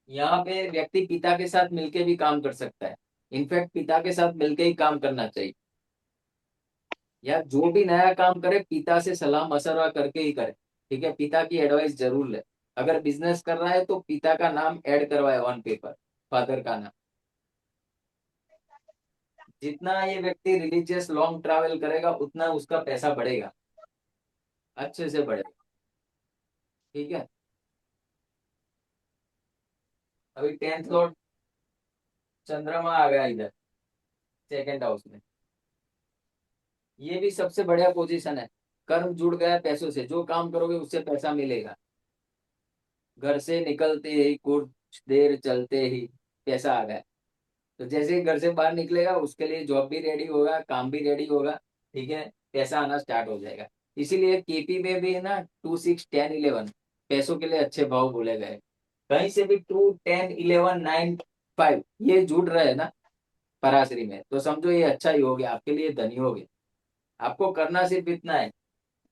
यहाँ पे व्यक्ति पिता के साथ मिलके भी काम कर सकता है। इनफैक्ट पिता के साथ मिलके ही काम करना चाहिए, या जो भी नया काम करे पिता से सलाह मशवरा करके ही करे। ठीक है, पिता की एडवाइस जरूर ले। अगर बिजनेस कर रहा है तो पिता का नाम ऐड करवाए ऑन पेपर, फादर का नाम। जितना ये व्यक्ति रिलीजियस लॉन्ग ट्रैवल करेगा उतना उसका पैसा बढ़ेगा, अच्छे से बढ़ेगा। ठीक है, अभी 10th लॉर्ड चंद्रमा आ गया इधर सेकंड हाउस में। ये भी सबसे बढ़िया पोजीशन है। कर्म जुड़ गया पैसों से, जो काम करोगे उससे पैसा मिलेगा। घर से निकलते ही कुछ देर चलते ही पैसा आ गया। तो जैसे ही घर से बाहर निकलेगा उसके लिए जॉब भी रेडी होगा, काम भी रेडी होगा। ठीक है, पैसा आना स्टार्ट हो जाएगा। इसीलिए केपी में भी है ना, 2 6 10 11 पैसों के लिए अच्छे भाव बोले गए। कहीं से भी 2 10 11 9 5 ये जुड़ रहे हैं ना पराशरी में, तो समझो ये अच्छा ही हो गया, आपके लिए धनी हो गया। आपको करना सिर्फ इतना है।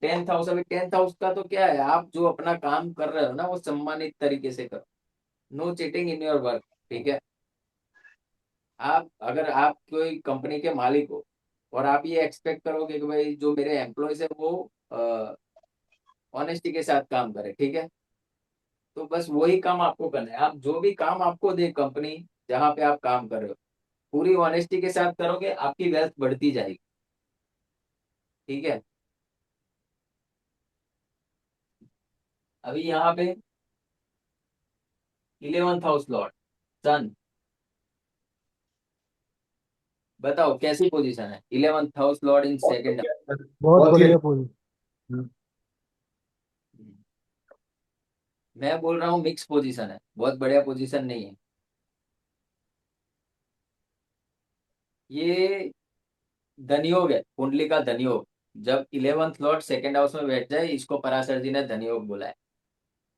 10th हाउस, अभी 10th हाउस का तो क्या है, आप जो अपना काम कर रहे हो ना वो सम्मानित तरीके से करो। No cheating in your work. ठीक है, आप अगर आप कोई कंपनी के मालिक हो और आप ये एक्सपेक्ट करोगे कि भाई जो मेरे एम्प्लॉयज है वो ऑनेस्टी के साथ काम करे, ठीक है, तो बस वही काम आपको करना है। आप जो भी काम आपको दे कंपनी, जहाँ पे आप काम कर रहे हो, पूरी ऑनेस्टी के साथ करोगे, आपकी वेल्थ बढ़ती जाएगी। ठीक है, अभी यहाँ पे 11th हाउस लॉर्ड सन, बताओ कैसी पोजीशन है 11th हाउस लॉर्ड इन बहुत सेकंड? बढ़िया सर, बहुत बहुत ही बढ़िया अच्छा। पोजीशन। मैं बोल रहा हूँ मिक्स पोजीशन है, बहुत बढ़िया पोजीशन नहीं है ये। धनयोग है, कुंडली का धनयोग। जब 11th लॉर्ड सेकंड हाउस में बैठ जाए, इसको पराशर जी ने धनयोग बोला है।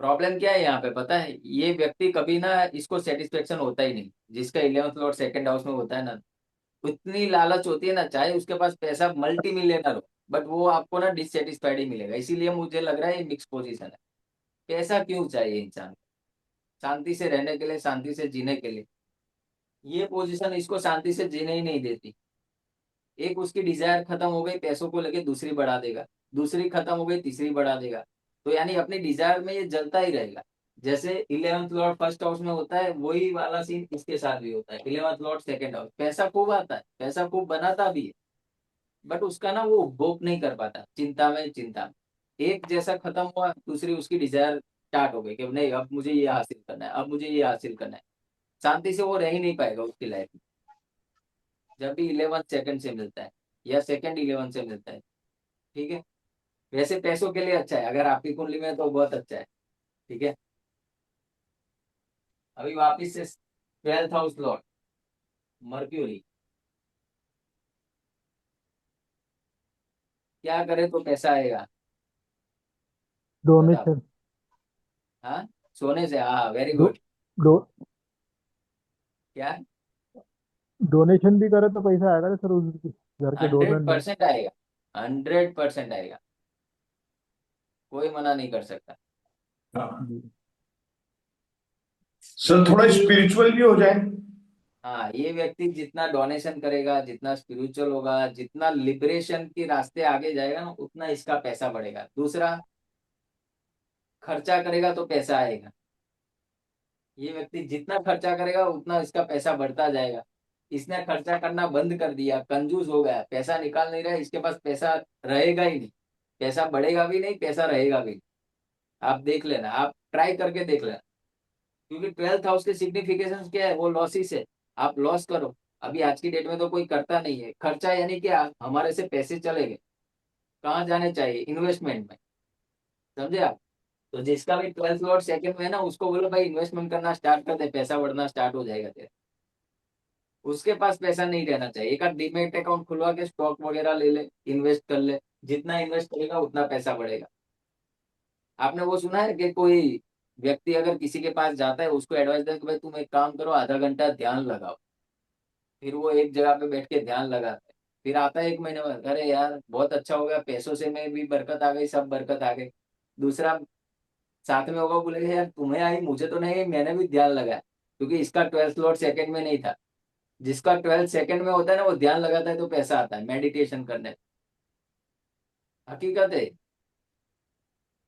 प्रॉब्लम क्या है यहाँ पे पता है, ये व्यक्ति कभी ना इसको सेटिस्फेक्शन होता ही नहीं। जिसका 11th लॉर्ड सेकंड हाउस में होता है ना, उतनी लालच होती है ना, चाहे उसके पास पैसा मल्टी मिलियनर हो, बट वो आपको ना डिससेटिस्फाइड ही मिलेगा। इसीलिए मुझे लग रहा है ये मिक्स पोजीशन है। पैसा क्यों चाहिए इंसान को? शांति से रहने के लिए, शांति से जीने के लिए। ये पोजीशन इसको शांति से जीने ही नहीं देती। एक उसकी डिजायर खत्म हो गई पैसों को लेके, दूसरी बढ़ा देगा। दूसरी खत्म हो गई, तीसरी बढ़ा देगा। तो यानी अपनी डिजायर में ये जलता ही रहेगा। जैसे 11th लॉर्ड फर्स्ट हाउस में होता है, वही वाला सीन इसके साथ भी होता है। 11th लॉर्ड सेकंड हाउस, पैसा खूब आता है, पैसा खूब बनाता भी है, बट उसका ना वो भोग नहीं कर पाता, चिंता में चिंता में। एक जैसा खत्म हुआ, दूसरी उसकी डिजायर स्टार्ट हो गई कि नहीं अब मुझे ये हासिल करना है, अब मुझे ये हासिल करना है। शांति से वो रह ही नहीं पाएगा उसकी लाइफ में, जब भी 11th सेकंड से मिलता है या सेकंड 11 से मिलता है। ठीक है, वैसे पैसों के लिए अच्छा है, अगर आपकी कुंडली में है तो बहुत अच्छा है। ठीक है, अभी वापिस से 12th हाउस लॉर्ड मर्क्यूरी, क्या करे तो पैसा आएगा? बताओ। डोनेशन। हाँ, सोने से, हाँ वेरी डो, गुड। डो, क्या? डोनेशन भी करे तो पैसा आएगा ना सर, उस घर के डोनर हंड्रेड ने। परसेंट आएगा, 100% आएगा, कोई मना नहीं कर सकता। हाँ जी। सर, थोड़ा ये स्पिरिचुअल भी हो जाए। हाँ, ये व्यक्ति जितना डोनेशन करेगा, जितना स्पिरिचुअल होगा, जितना लिबरेशन के रास्ते आगे जाएगा ना, उतना इसका पैसा बढ़ेगा। दूसरा, खर्चा करेगा तो पैसा आएगा। ये व्यक्ति जितना खर्चा करेगा उतना इसका पैसा बढ़ता जाएगा। इसने खर्चा करना बंद कर दिया, कंजूस हो गया, पैसा निकाल नहीं रहा, इसके पास पैसा रहेगा ही नहीं। पैसा बढ़ेगा भी नहीं, पैसा रहेगा भी नहीं। आप देख लेना, आप ट्राई करके देख लेना। क्योंकि 12th हाउस के सिग्निफिकेशन क्या है? वो लॉसिस है। आप लॉस करो। अभी आज की डेट में तो कोई करता नहीं है खर्चा, यानी क्या, हमारे से पैसे चले गए, कहाँ जाने चाहिए? इन्वेस्टमेंट में। समझे आप? तो जिसका भी 12th लॉर्ड सेकंड में है ना, उसको बोलो भाई इन्वेस्टमेंट करना स्टार्ट कर दे, पैसा बढ़ना स्टार्ट हो जाएगा तेरा। उसके पास पैसा नहीं रहना चाहिए। एक आध डीमेट अकाउंट खुलवा के स्टॉक वगैरह ले ले, इन्वेस्ट कर ले। जितना इन्वेस्ट करेगा उतना पैसा बढ़ेगा। आपने वो सुना है कि कोई व्यक्ति अगर किसी के पास जाता है, उसको एडवाइस दे कि भाई तुम एक काम करो, आधा घंटा ध्यान लगाओ। फिर वो एक जगह पे बैठ के ध्यान लगाता है। फिर आता है 1 महीने बाद, अरे यार बहुत अच्छा हो गया, पैसों से में भी बरकत आ गई, सब बरकत आ गई। दूसरा साथ में होगा, बोलेगा यार तुम्हें आई, मुझे तो नहीं आई, मैंने भी ध्यान लगाया। क्योंकि इसका 12th लॉर्ड सेकंड में नहीं था। जिसका 12th सेकंड में होता है ना, वो ध्यान लगाता है तो पैसा आता है, मेडिटेशन करने। हकीकत है।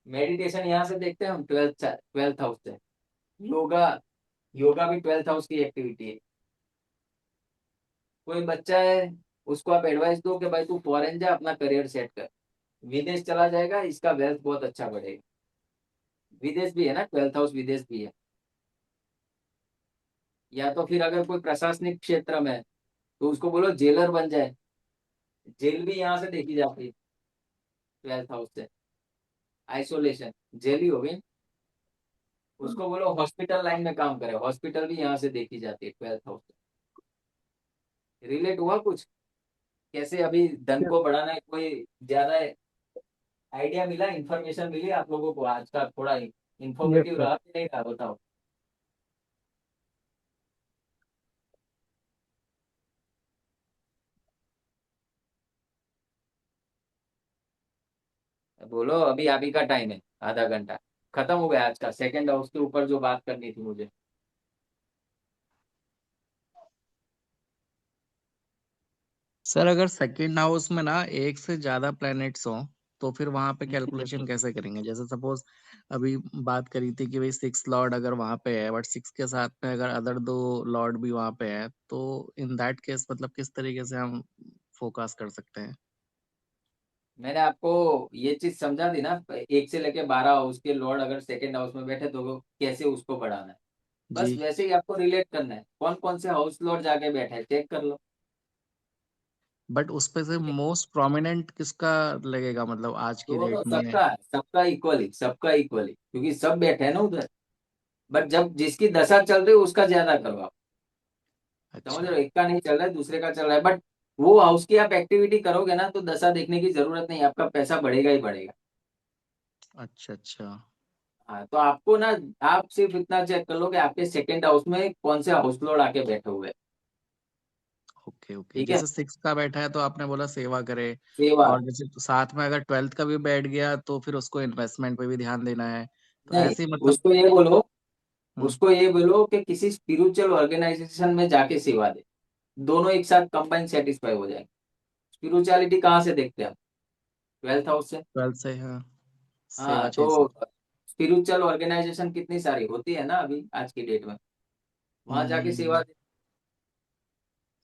मेडिटेशन यहाँ से देखते हैं हम, ट्वेल्थ ट्वेल्थ हाउस से। योगा, योगा भी 12th हाउस की एक्टिविटी है। कोई बच्चा है, उसको आप एडवाइस दो कि भाई तू फॉरेन जा, अपना करियर सेट कर, विदेश चला जाएगा, इसका वेल्थ बहुत अच्छा बढ़ेगा। विदेश भी है ना, 12th हाउस विदेश भी है। या तो फिर अगर कोई प्रशासनिक क्षेत्र में है, तो उसको बोलो जेलर बन जाए। जेल भी यहाँ से देखी जाती है, 12th हाउस से। आइसोलेशन, जेल ही हो गई। उसको बोलो हॉस्पिटल लाइन में काम करे, हॉस्पिटल भी यहाँ से देखी जाती है 12th हाउस से। रिलेट हुआ कुछ? कैसे अभी धन को बढ़ाना है, कोई ज्यादा आइडिया मिला, इन्फॉर्मेशन मिली आप लोगों को? आज का थोड़ा यस इंफॉर्मेटिव सर। रहा कि नहीं रहा, बताओ। बोलो, अभी अभी का टाइम है, आधा घंटा खत्म हो गया आज का। सेकंड हाउस के ऊपर जो बात करनी थी मुझे। सर अगर सेकंड हाउस में ना एक से ज्यादा प्लैनेट्स हो तो फिर वहां पे कैलकुलेशन कैसे करेंगे? जैसे सपोज अभी बात करी थी कि भाई 6 लॉर्ड अगर वहां पे है, बट 6 के साथ में अगर अदर 2 लॉर्ड भी वहां पे है, तो इन दैट केस मतलब किस तरीके से हम फोकस कर सकते हैं? मैंने आपको ये चीज समझा दी ना, 1 से लेके 12 हाउस के लॉर्ड अगर सेकंड हाउस में बैठे तो कैसे उसको बढ़ाना है। जी। बस वैसे ही आपको रिलेट करना है, कौन कौन से हाउस लॉर्ड जाके बैठे हैं चेक कर लो। बट उस पे से ठीक है, मोस्ट प्रोमिनेंट किसका लगेगा, मतलब आज की दोनों डेट में? सबका, सबका इक्वली, सबका इक्वली, क्योंकि सब बैठे हैं ना उधर। बट जब जिसकी दशा चल रही है उसका ज्यादा करो आप। समझ अच्छा। रहे हो? एक का नहीं चल रहा है, दूसरे का चल रहा है, बट वो हाउस की आप एक्टिविटी करोगे ना, तो दशा देखने की जरूरत नहीं, आपका पैसा बढ़ेगा ही बढ़ेगा। अच्छा अच्छा। हाँ, तो आपको ना, आप सिर्फ इतना चेक कर लो कि आपके सेकंड हाउस में कौन से हाउस लॉर्ड आके बैठे हुए हैं। ओके ओके, ठीक है, जैसे 6 का बैठा है तो आपने बोला सेवा करे, सेवा। और जैसे तो साथ में अगर 12th का भी बैठ गया तो फिर उसको इन्वेस्टमेंट पे भी ध्यान देना है, तो नहीं, ऐसे ही मतलब। उसको ये बोलो, हम्म। उसको ये बोलो कि किसी स्पिरिचुअल ऑर्गेनाइजेशन में जाके सेवा दे। दोनों एक साथ कंबाइन सेटिस्फाई हो जाएंगे। स्पिरिचुअलिटी कहाँ से देखते हैं? 12th हाउस से। 12th से, हाँ। सेवा हाँ, चाहिए सर। तो स्पिरिचुअल ऑर्गेनाइजेशन कितनी सारी होती है ना अभी आज की डेट में, वहां जाके सेवा दे।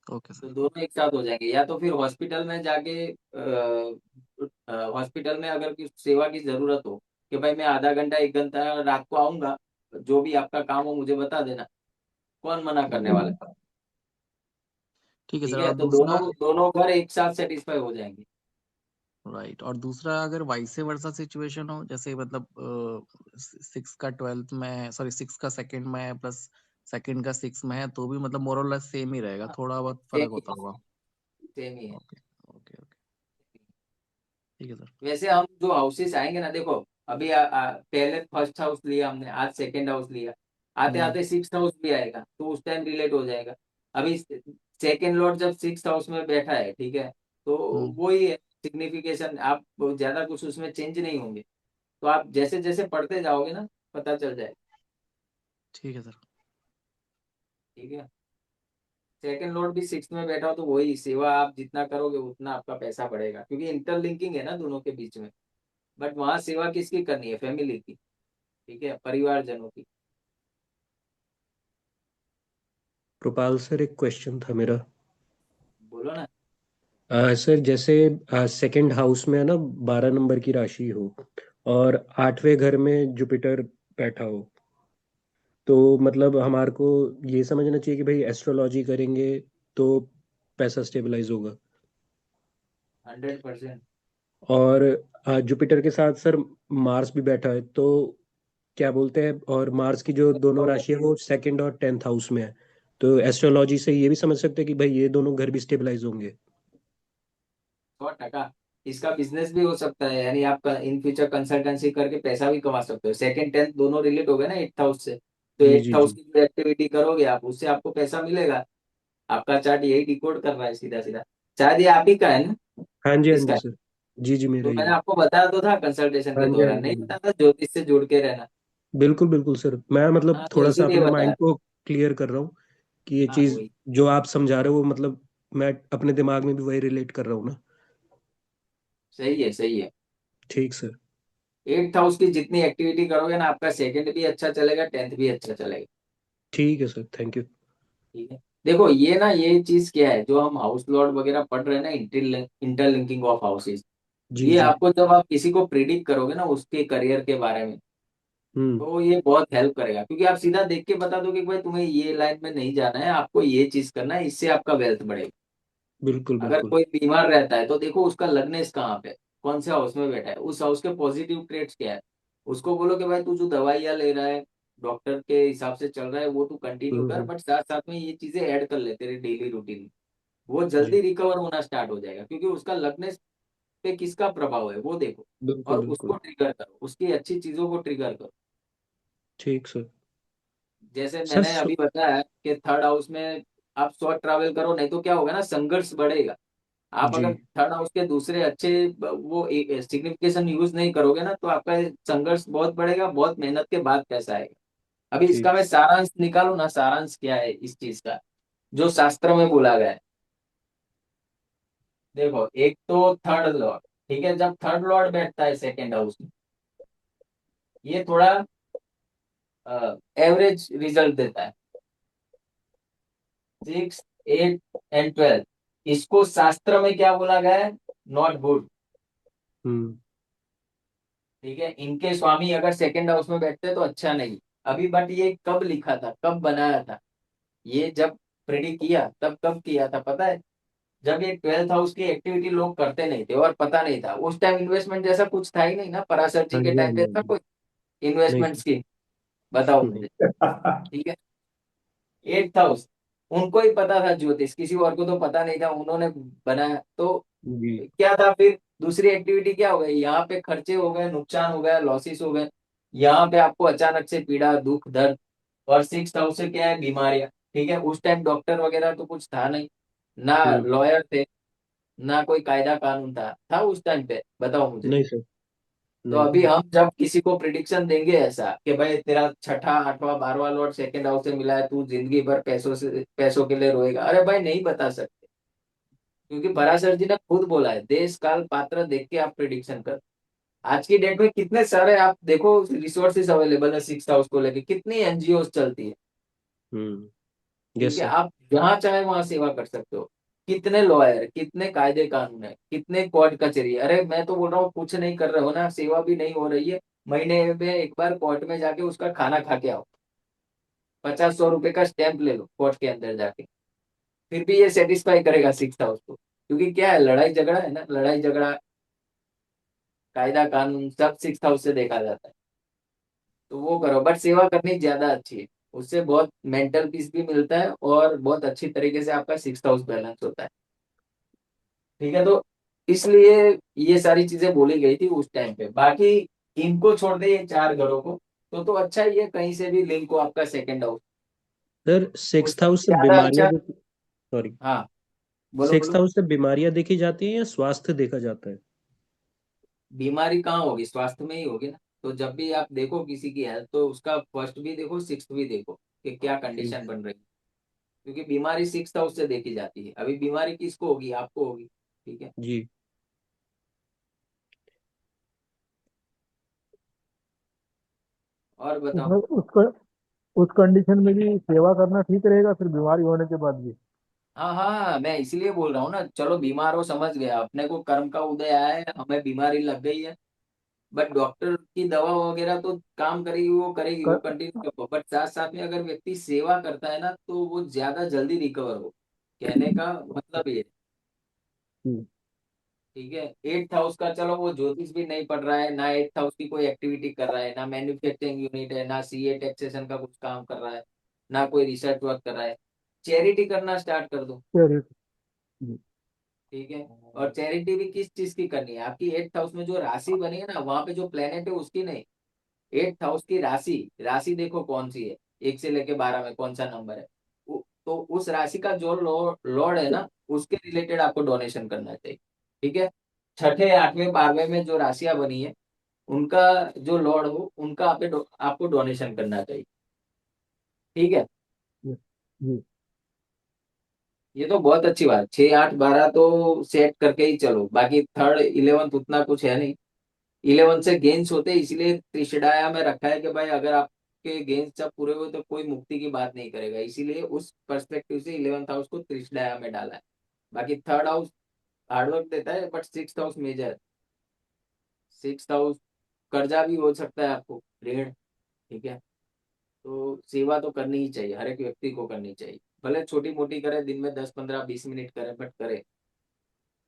ओके तो सर। दोनों एक साथ हो जाएंगे। या तो फिर हॉस्पिटल में जाके, हॉस्पिटल में अगर किसी सेवा की जरूरत हो, कि भाई मैं आधा घंटा 1 घंटा रात को आऊंगा, जो भी आपका काम हो मुझे बता देना, कौन मना करने वाला है? ठीक है सर। ठीक है, और तो दूसरा, दोनों दोनों घर एक साथ सेटिस्फाई हो जाएंगे। राइट, और दूसरा अगर वाइस वर्सा सिचुएशन हो, जैसे मतलब 6 का 12th में, सॉरी 6 का सेकंड में प्लस सेकंड का 6 में है तो भी मतलब मोर और लेस सेम ही रहेगा, हाँ, थोड़ा बहुत सेम फर्क ही होता होगा। सेम ही है। ओके ओके ओके, ठीक है सर। वैसे हम जो हाउसेस आएंगे ना, देखो अभी पहले फर्स्ट हाउस लिया हमने, आज सेकंड हाउस लिया, आते हम्म आते सिक्स हाउस भी आएगा तो उस टाइम रिलेट हो जाएगा। अभी सेकंड लॉर्ड जब सिक्स हाउस में बैठा है, ठीक है, तो हम्म, वही है सिग्निफिकेशन, आप ज्यादा कुछ उसमें चेंज नहीं होंगे। तो आप जैसे जैसे पढ़ते जाओगे ना, पता चल जाए। ठीक है सर। ठीक है, सेकंड लॉर्ड भी सिक्स में बैठा हो तो वही सेवा आप जितना करोगे उतना आपका पैसा बढ़ेगा, क्योंकि इंटरलिंकिंग है ना दोनों के बीच में। बट वहां सेवा किसकी करनी है? फैमिली की, ठीक है, परिवारजनों की। कृपाल सर, एक क्वेश्चन था मेरा। बोलो ना। सर जैसे सेकंड हाउस में है ना, 12 नंबर की राशि हो और 8वें घर में जुपिटर बैठा हो, तो मतलब हमारे को ये समझना चाहिए कि भाई एस्ट्रोलॉजी करेंगे तो पैसा स्टेबलाइज होगा। 100%। और जुपिटर के साथ सर मार्स भी बैठा है, तो क्या बोलते हैं, और मार्स की जो दोनों राशि है वो सेकंड और 10th हाउस में है, तो एस्ट्रोलॉजी से ये भी समझ सकते हैं कि भाई ये दोनों घर भी स्टेबलाइज होंगे। 100%। इसका बिजनेस भी हो सकता है, यानी आप इन फ्यूचर कंसल्टेंसी करके पैसा भी कमा सकते हो। सेकंड टेंथ दोनों रिलेट हो गए ना एट्थ हाउस से, तो जी एट्थ जी हाउस जी। की जो एक्टिविटी करोगे आप, उससे आपको पैसा मिलेगा। आपका चार्ट यही डिकोड कर रहा है सीधा सीधा। शायद ये आप ही का है ना? हाँ जी हाँ इसका जी है। सर। जी जी, मेरा तो ही मैंने है। आपको बताया तो था कंसल्टेशन हाँ के जी हाँ दौरान, नहीं जी। बताया था ज्योतिष से जुड़ के रहना? बिल्कुल बिल्कुल सर, मैं मतलब हाँ, तो थोड़ा सा इसीलिए अपने बताया। माइंड को क्लियर कर रहा हूँ कि ये हाँ चीज़ वही। जो आप समझा रहे हो वो मतलब मैं अपने दिमाग में भी वही रिलेट कर रहा हूँ ना। सही है, सही है। ठीक सर। एट्थ हाउस की जितनी एक्टिविटी करोगे ना, आपका सेकंड भी अच्छा चलेगा, टेंथ भी अच्छा चलेगा। ठीक है सर, थैंक यू। ठीक है। देखो ये ना, ये चीज क्या है जो हम हाउस लॉर्ड वगैरह पढ़ रहे हैं ना, इंटरलिंकिंग ऑफ हाउसेस, जी ये जी। आपको जब आप किसी को प्रिडिक्ट करोगे ना उसके करियर के बारे में, हम्म। तो ये बहुत हेल्प करेगा, क्योंकि आप सीधा देख के बता दोगे कि भाई तुम्हें ये लाइन में नहीं जाना है, आपको ये चीज करना है, इससे आपका वेल्थ बढ़ेगा। बिल्कुल अगर बिल्कुल। कोई बीमार रहता है तो देखो उसका लगनेस कहाँ पे, कौन से हाउस में बैठा है, उस हाउस के पॉजिटिव ट्रेट्स क्या है। उसको बोलो कि भाई तू जो दवाइयाँ ले रहा है, डॉक्टर के हिसाब से चल रहा है, वो तू कंटिन्यू कर, हम्म। बट साथ साथ में ये चीजें ऐड कर ले तेरे डेली रूटीन में। वो जल्दी जी। रिकवर होना स्टार्ट हो जाएगा, क्योंकि उसका लगनेस पे किसका प्रभाव है वो देखो, बिल्कुल और बिल्कुल। उसको ट्रिगर करो, उसकी अच्छी चीजों को ट्रिगर करो। ठीक सर। जैसे सर मैंने अभी बताया कि थर्ड हाउस में आप शॉर्ट ट्रैवल करो, नहीं तो क्या होगा ना, संघर्ष बढ़ेगा। आप जी अगर थर्ड हाउस के दूसरे अच्छे वो सिग्निफिकेशन यूज नहीं करोगे ना, तो आपका संघर्ष बहुत बढ़ेगा, बहुत मेहनत के बाद पैसा आएगा। अभी इसका ठीक। मैं सारांश निकालू ना, सारांश क्या है इस चीज का, जो शास्त्र में बोला गया है। देखो एक तो थर्ड लॉर्ड, ठीक है, जब थर्ड लॉर्ड बैठता है सेकेंड हाउस में, ये थोड़ा एवरेज रिजल्ट देता है। सिक्स, एट एंड 12, इसको शास्त्र में क्या बोला गया है? Not good. हम्म। ठीक है, इनके स्वामी अगर सेकंड हाउस में बैठते तो अच्छा नहीं। अभी बट ये कब लिखा था, कब बनाया था? ये जब प्रेडिक्ट किया तब कब किया था पता है? जब ये ट्वेल्थ हाउस की एक्टिविटी लोग करते नहीं थे और पता नहीं था, उस टाइम इन्वेस्टमेंट जैसा कुछ था ही नहीं ना, पराशर हाँ जी के जी हाँ टाइम जी पे हाँ था जी। कोई नहीं इन्वेस्टमेंट सर। की? बताओ नहीं। मुझे। ठीक है, एट्थ हाउस उनको ही पता था ज्योतिष, किसी और को तो पता नहीं था, उन्होंने बनाया तो जी क्या था फिर? दूसरी एक्टिविटी क्या हो गई, यहाँ पे खर्चे हो गए, नुकसान हो गया, लॉसेस हो गए, यहाँ पे आपको अचानक से पीड़ा, दुख, दर्द। और सिक्स हाउस से क्या है? बीमारियां। ठीक है, उस टाइम डॉक्टर वगैरह तो कुछ था नहीं, ना हम्म। लॉयर थे, ना कोई कायदा कानून था उस टाइम पे, बताओ मुझे। नहीं सर। तो नहीं अभी था। हम जब किसी को प्रिडिक्शन देंगे ऐसा कि भाई तेरा छठा, आठवां, 12वां लॉर्ड सेकंड हाउस से मिला है, तू जिंदगी भर पैसों के लिए रोएगा, अरे भाई नहीं बता सकते, क्योंकि पराशर जी ने खुद बोला है, देश काल पात्र देख के आप प्रिडिक्शन कर। आज की डेट में कितने सारे आप देखो रिसोर्सेज अवेलेबल है सिक्स हाउस को लेके, कितनी एनजीओ चलती है। ठीक यस है, सर। आप जहां चाहे वहां सेवा कर सकते हो। कितने लॉयर, कितने कायदे कानून है, कितने कोर्ट कचहरी, अरे मैं तो बोल रहा हूँ कुछ नहीं कर रहे हो ना, सेवा भी नहीं हो रही है, महीने में एक बार कोर्ट में जाके उसका खाना खा के आओ, 50-100 रुपए का स्टैंप ले लो कोर्ट के अंदर जाके, फिर भी ये सेटिस्फाई करेगा सिक्स हाउस को, क्योंकि क्या है, लड़ाई झगड़ा है ना, लड़ाई झगड़ा, कायदा कानून सब सिक्स हाउस से देखा जाता है। तो वो करो, बट सेवा करनी ज्यादा अच्छी है। उससे बहुत मेंटल पीस भी मिलता है और बहुत अच्छी तरीके से आपका सिक्स हाउस बैलेंस होता है। ठीक है, तो इसलिए ये सारी चीजें बोली गई थी उस टाइम पे। बाकी इनको छोड़ दे ये चार घरों को, तो अच्छा ही है, कहीं से भी लिंक हो आपका सेकंड हाउस, सर सिक्स उसका हाउस से ज्यादा बीमारियां अच्छा। सॉरी, हाँ, बोलो सिक्स बोलो। हाउस से बीमारियां देखी जाती हैं या स्वास्थ्य देखा जाता है? बीमारी कहाँ होगी, स्वास्थ्य में ही होगी ना। तो जब भी आप देखो किसी की हेल्थ, तो उसका फर्स्ट भी देखो, सिक्स भी देखो कि क्या ठीक कंडीशन है। बन रही है। क्योंकि बीमारी सिक्स हाउस से देखी जाती है। अभी बीमारी किसको होगी, आपको होगी। ठीक है, जी। और बताओ। उसमें उसको उस कंडीशन में भी सेवा करना ठीक रहेगा फिर बीमारी होने के बाद भी? हाँ हाँ, मैं इसलिए बोल रहा हूँ ना, चलो बीमार हो समझ गया, अपने को कर्म का उदय आया है, हमें बीमारी लग गई है। बट डॉक्टर की दवा वगैरह तो काम करेगी, वो करेगी, वो कर, कंटिन्यू रखो। बट साथ साथ में अगर व्यक्ति सेवा करता है ना, तो वो ज्यादा जल्दी रिकवर हो। कहने का मतलब ये। जी। ठीक है, एट्थ हाउस का, चलो वो ज्योतिष भी नहीं पढ़ रहा है ना, एट्थ हाउस की कोई एक्टिविटी कर रहा है ना, मैन्युफैक्चरिंग यूनिट है ना, सीए टैक्सेशन का कुछ काम कर रहा है ना, कोई रिसर्च वर्क कर रहा है। चैरिटी करना स्टार्ट कर दो। चलिए। जी। ठीक है, और चैरिटी भी किस चीज की करनी है, आपकी एट्थ हाउस में जो राशि बनी है ना, वहां पे जो प्लेनेट है उसकी नहीं। एट्थ हाउस की राशि, राशि देखो कौन सी है, 1 से लेके 12 में कौन सा नंबर है। तो उस राशि का जो लॉर्ड है ना, उसके रिलेटेड आपको डोनेशन करना चाहिए। ठीक है, छठे आठवें 12वें में जो राशियां बनी है, उनका जो लॉर्ड हो, उनका आपको डोनेशन करना चाहिए। ठीक है, जी। जी। ये तो बहुत अच्छी बात, 6 8 12 तो सेट करके ही चलो। बाकी थर्ड इलेवंथ उतना कुछ है नहीं। इलेवन से गेम्स होते हैं, इसलिए त्रिशदाया में रखा है कि भाई अगर आपके गेम्स जब पूरे हुए तो कोई मुक्ति की बात नहीं करेगा, इसीलिए उस पर्सपेक्टिव से इलेवंथ हाउस को त्रिशदाया में डाला है। बाकी थर्ड हाउस हार्डवर्क देता है, but six house major, six house कर्जा भी हो सकता है आपको, ऋण। ठीक है, तो सेवा तो करनी ही चाहिए, हर एक व्यक्ति को करनी चाहिए। भले छोटी मोटी करे, दिन में 10 15 20 मिनट करे, बट करे।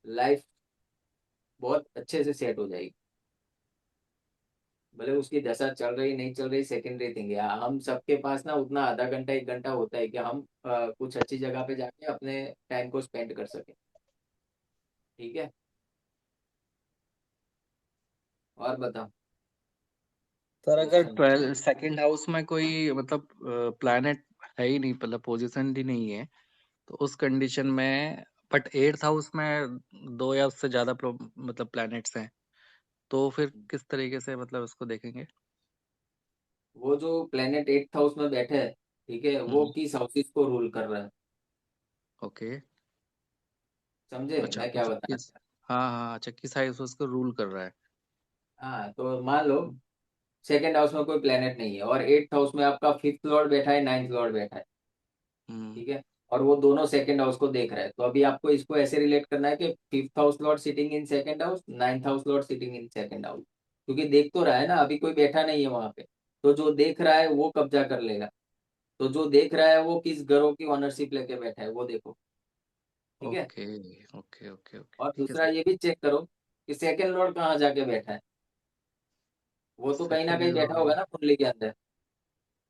लाइफ बहुत अच्छे से सेट हो जाएगी। भले उसकी दशा चल रही नहीं चल रही, सेकेंडरी थिंग है। हम सबके पास ना उतना आधा घंटा 1 घंटा होता है कि हम कुछ अच्छी जगह पे जाके अपने टाइम को स्पेंड कर सके। ठीक है, और बताओ। सर अगर क्वेश्चन। 12 सेकंड हाउस में कोई मतलब प्लैनेट है ही नहीं, मतलब पोजीशन ही नहीं है, तो उस कंडीशन में, बट एट्थ हाउस में दो या उससे ज्यादा मतलब प्लैनेट्स हैं, तो फिर किस तरीके से मतलब इसको देखेंगे? वो जो प्लेनेट एट्थ हाउस में बैठे है, ठीक है, वो हम्म। किस हाउसेस को रूल कर रहा है, ओके। समझे अच्छा मैं क्या मतलब बता किस, रहा हाँ हाँ, अच्छा किस हाउस उसको रूल कर रहा है? हूँ। हाँ, तो मान लो सेकेंड हाउस में कोई प्लेनेट नहीं है, और एट्थ हाउस में आपका फिफ्थ लॉर्ड बैठा है, नाइन्थ लॉर्ड बैठा है। हम्म। ठीक है, और वो दोनों सेकंड हाउस को देख रहा है, तो अभी आपको इसको ऐसे रिलेट करना है कि fifth house Lord sitting in second house, ninth house Lord sitting in second house. क्योंकि देख तो रहा है ना, अभी कोई बैठा नहीं है वहां पे, तो जो देख रहा है वो कब्जा कर लेगा। तो जो देख रहा है वो किस घरों की ऑनरशिप लेके बैठा है, वो देखो। ठीक है, ओके ओके ओके ओके, और ठीक है दूसरा सर। ये भी चेक करो कि सेकंड लॉर्ड कहाँ जाके बैठा है। वो तो कहीं ना सेकंड कहीं बैठा होगा लॉर्ड, ना कुंडली के अंदर।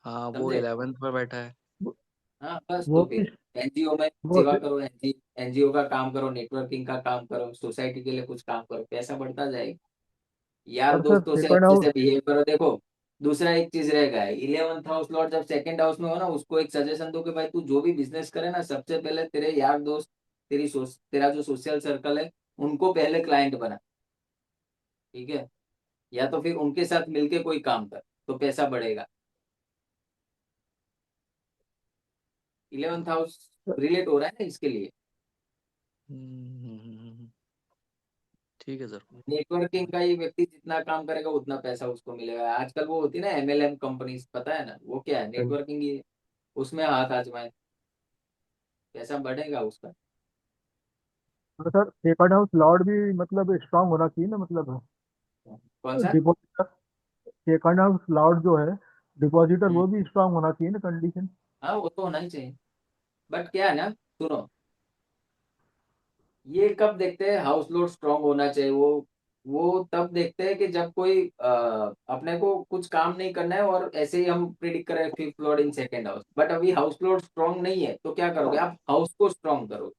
हाँ वो समझे। 11th पर बैठा है। वो हाँ, बस वो तो भी फिर एनजीओ में वो सेवा करो, एनजीओ का काम करो, नेटवर्किंग का काम करो, सोसाइटी के लिए कुछ काम करो, पैसा बढ़ता जाएगा। यार और सर दोस्तों से सेकंड अच्छे हाउस। से बिहेव करो। देखो, दूसरा एक चीज रहेगा, इलेवंथ हाउस लॉर्ड जब सेकंड हाउस में हो ना, उसको एक सजेशन दो कि भाई तू जो भी बिजनेस करे ना, सबसे पहले तेरे यार दोस्त, तेरा जो सोशल सर्कल है, उनको पहले क्लाइंट बना। ठीक है, या तो फिर उनके साथ मिलके कोई काम कर, तो पैसा बढ़ेगा। इलेवंथ हाउस रिलेट हो रहा है ना इसके लिए। हम्म, ठीक है सर। नेटवर्किंग का ये व्यक्ति जितना काम करेगा उतना पैसा उसको मिलेगा। आजकल वो होती है ना एमएलएम कंपनीज, पता है ना वो क्या है, हाँ जी। नेटवर्किंग ही है। उसमें हाथ आजमाए, पैसा बढ़ेगा उसका। और सर सेकंड हाउस लॉर्ड भी मतलब स्ट्रांग होना चाहिए ना, मतलब कौन सा। डिपॉजिटर। सेकंड हाउस लॉर्ड जो है डिपॉजिटर, हम्म, वो भी स्ट्रांग होना चाहिए ना कंडीशन। हाँ वो तो होना ही चाहिए। बट क्या है ना, सुनो, ये कब देखते हैं हाउस लोड स्ट्रांग होना चाहिए, वो वो तब देखते हैं कि जब कोई अपने को कुछ काम नहीं करना है और ऐसे ही हम प्रिडिक्ट करें fifth Lord in second house, but अभी हाउस लॉर्ड स्ट्रांग नहीं है तो क्या करोगे आप, हाउस को स्ट्रांग करोगे।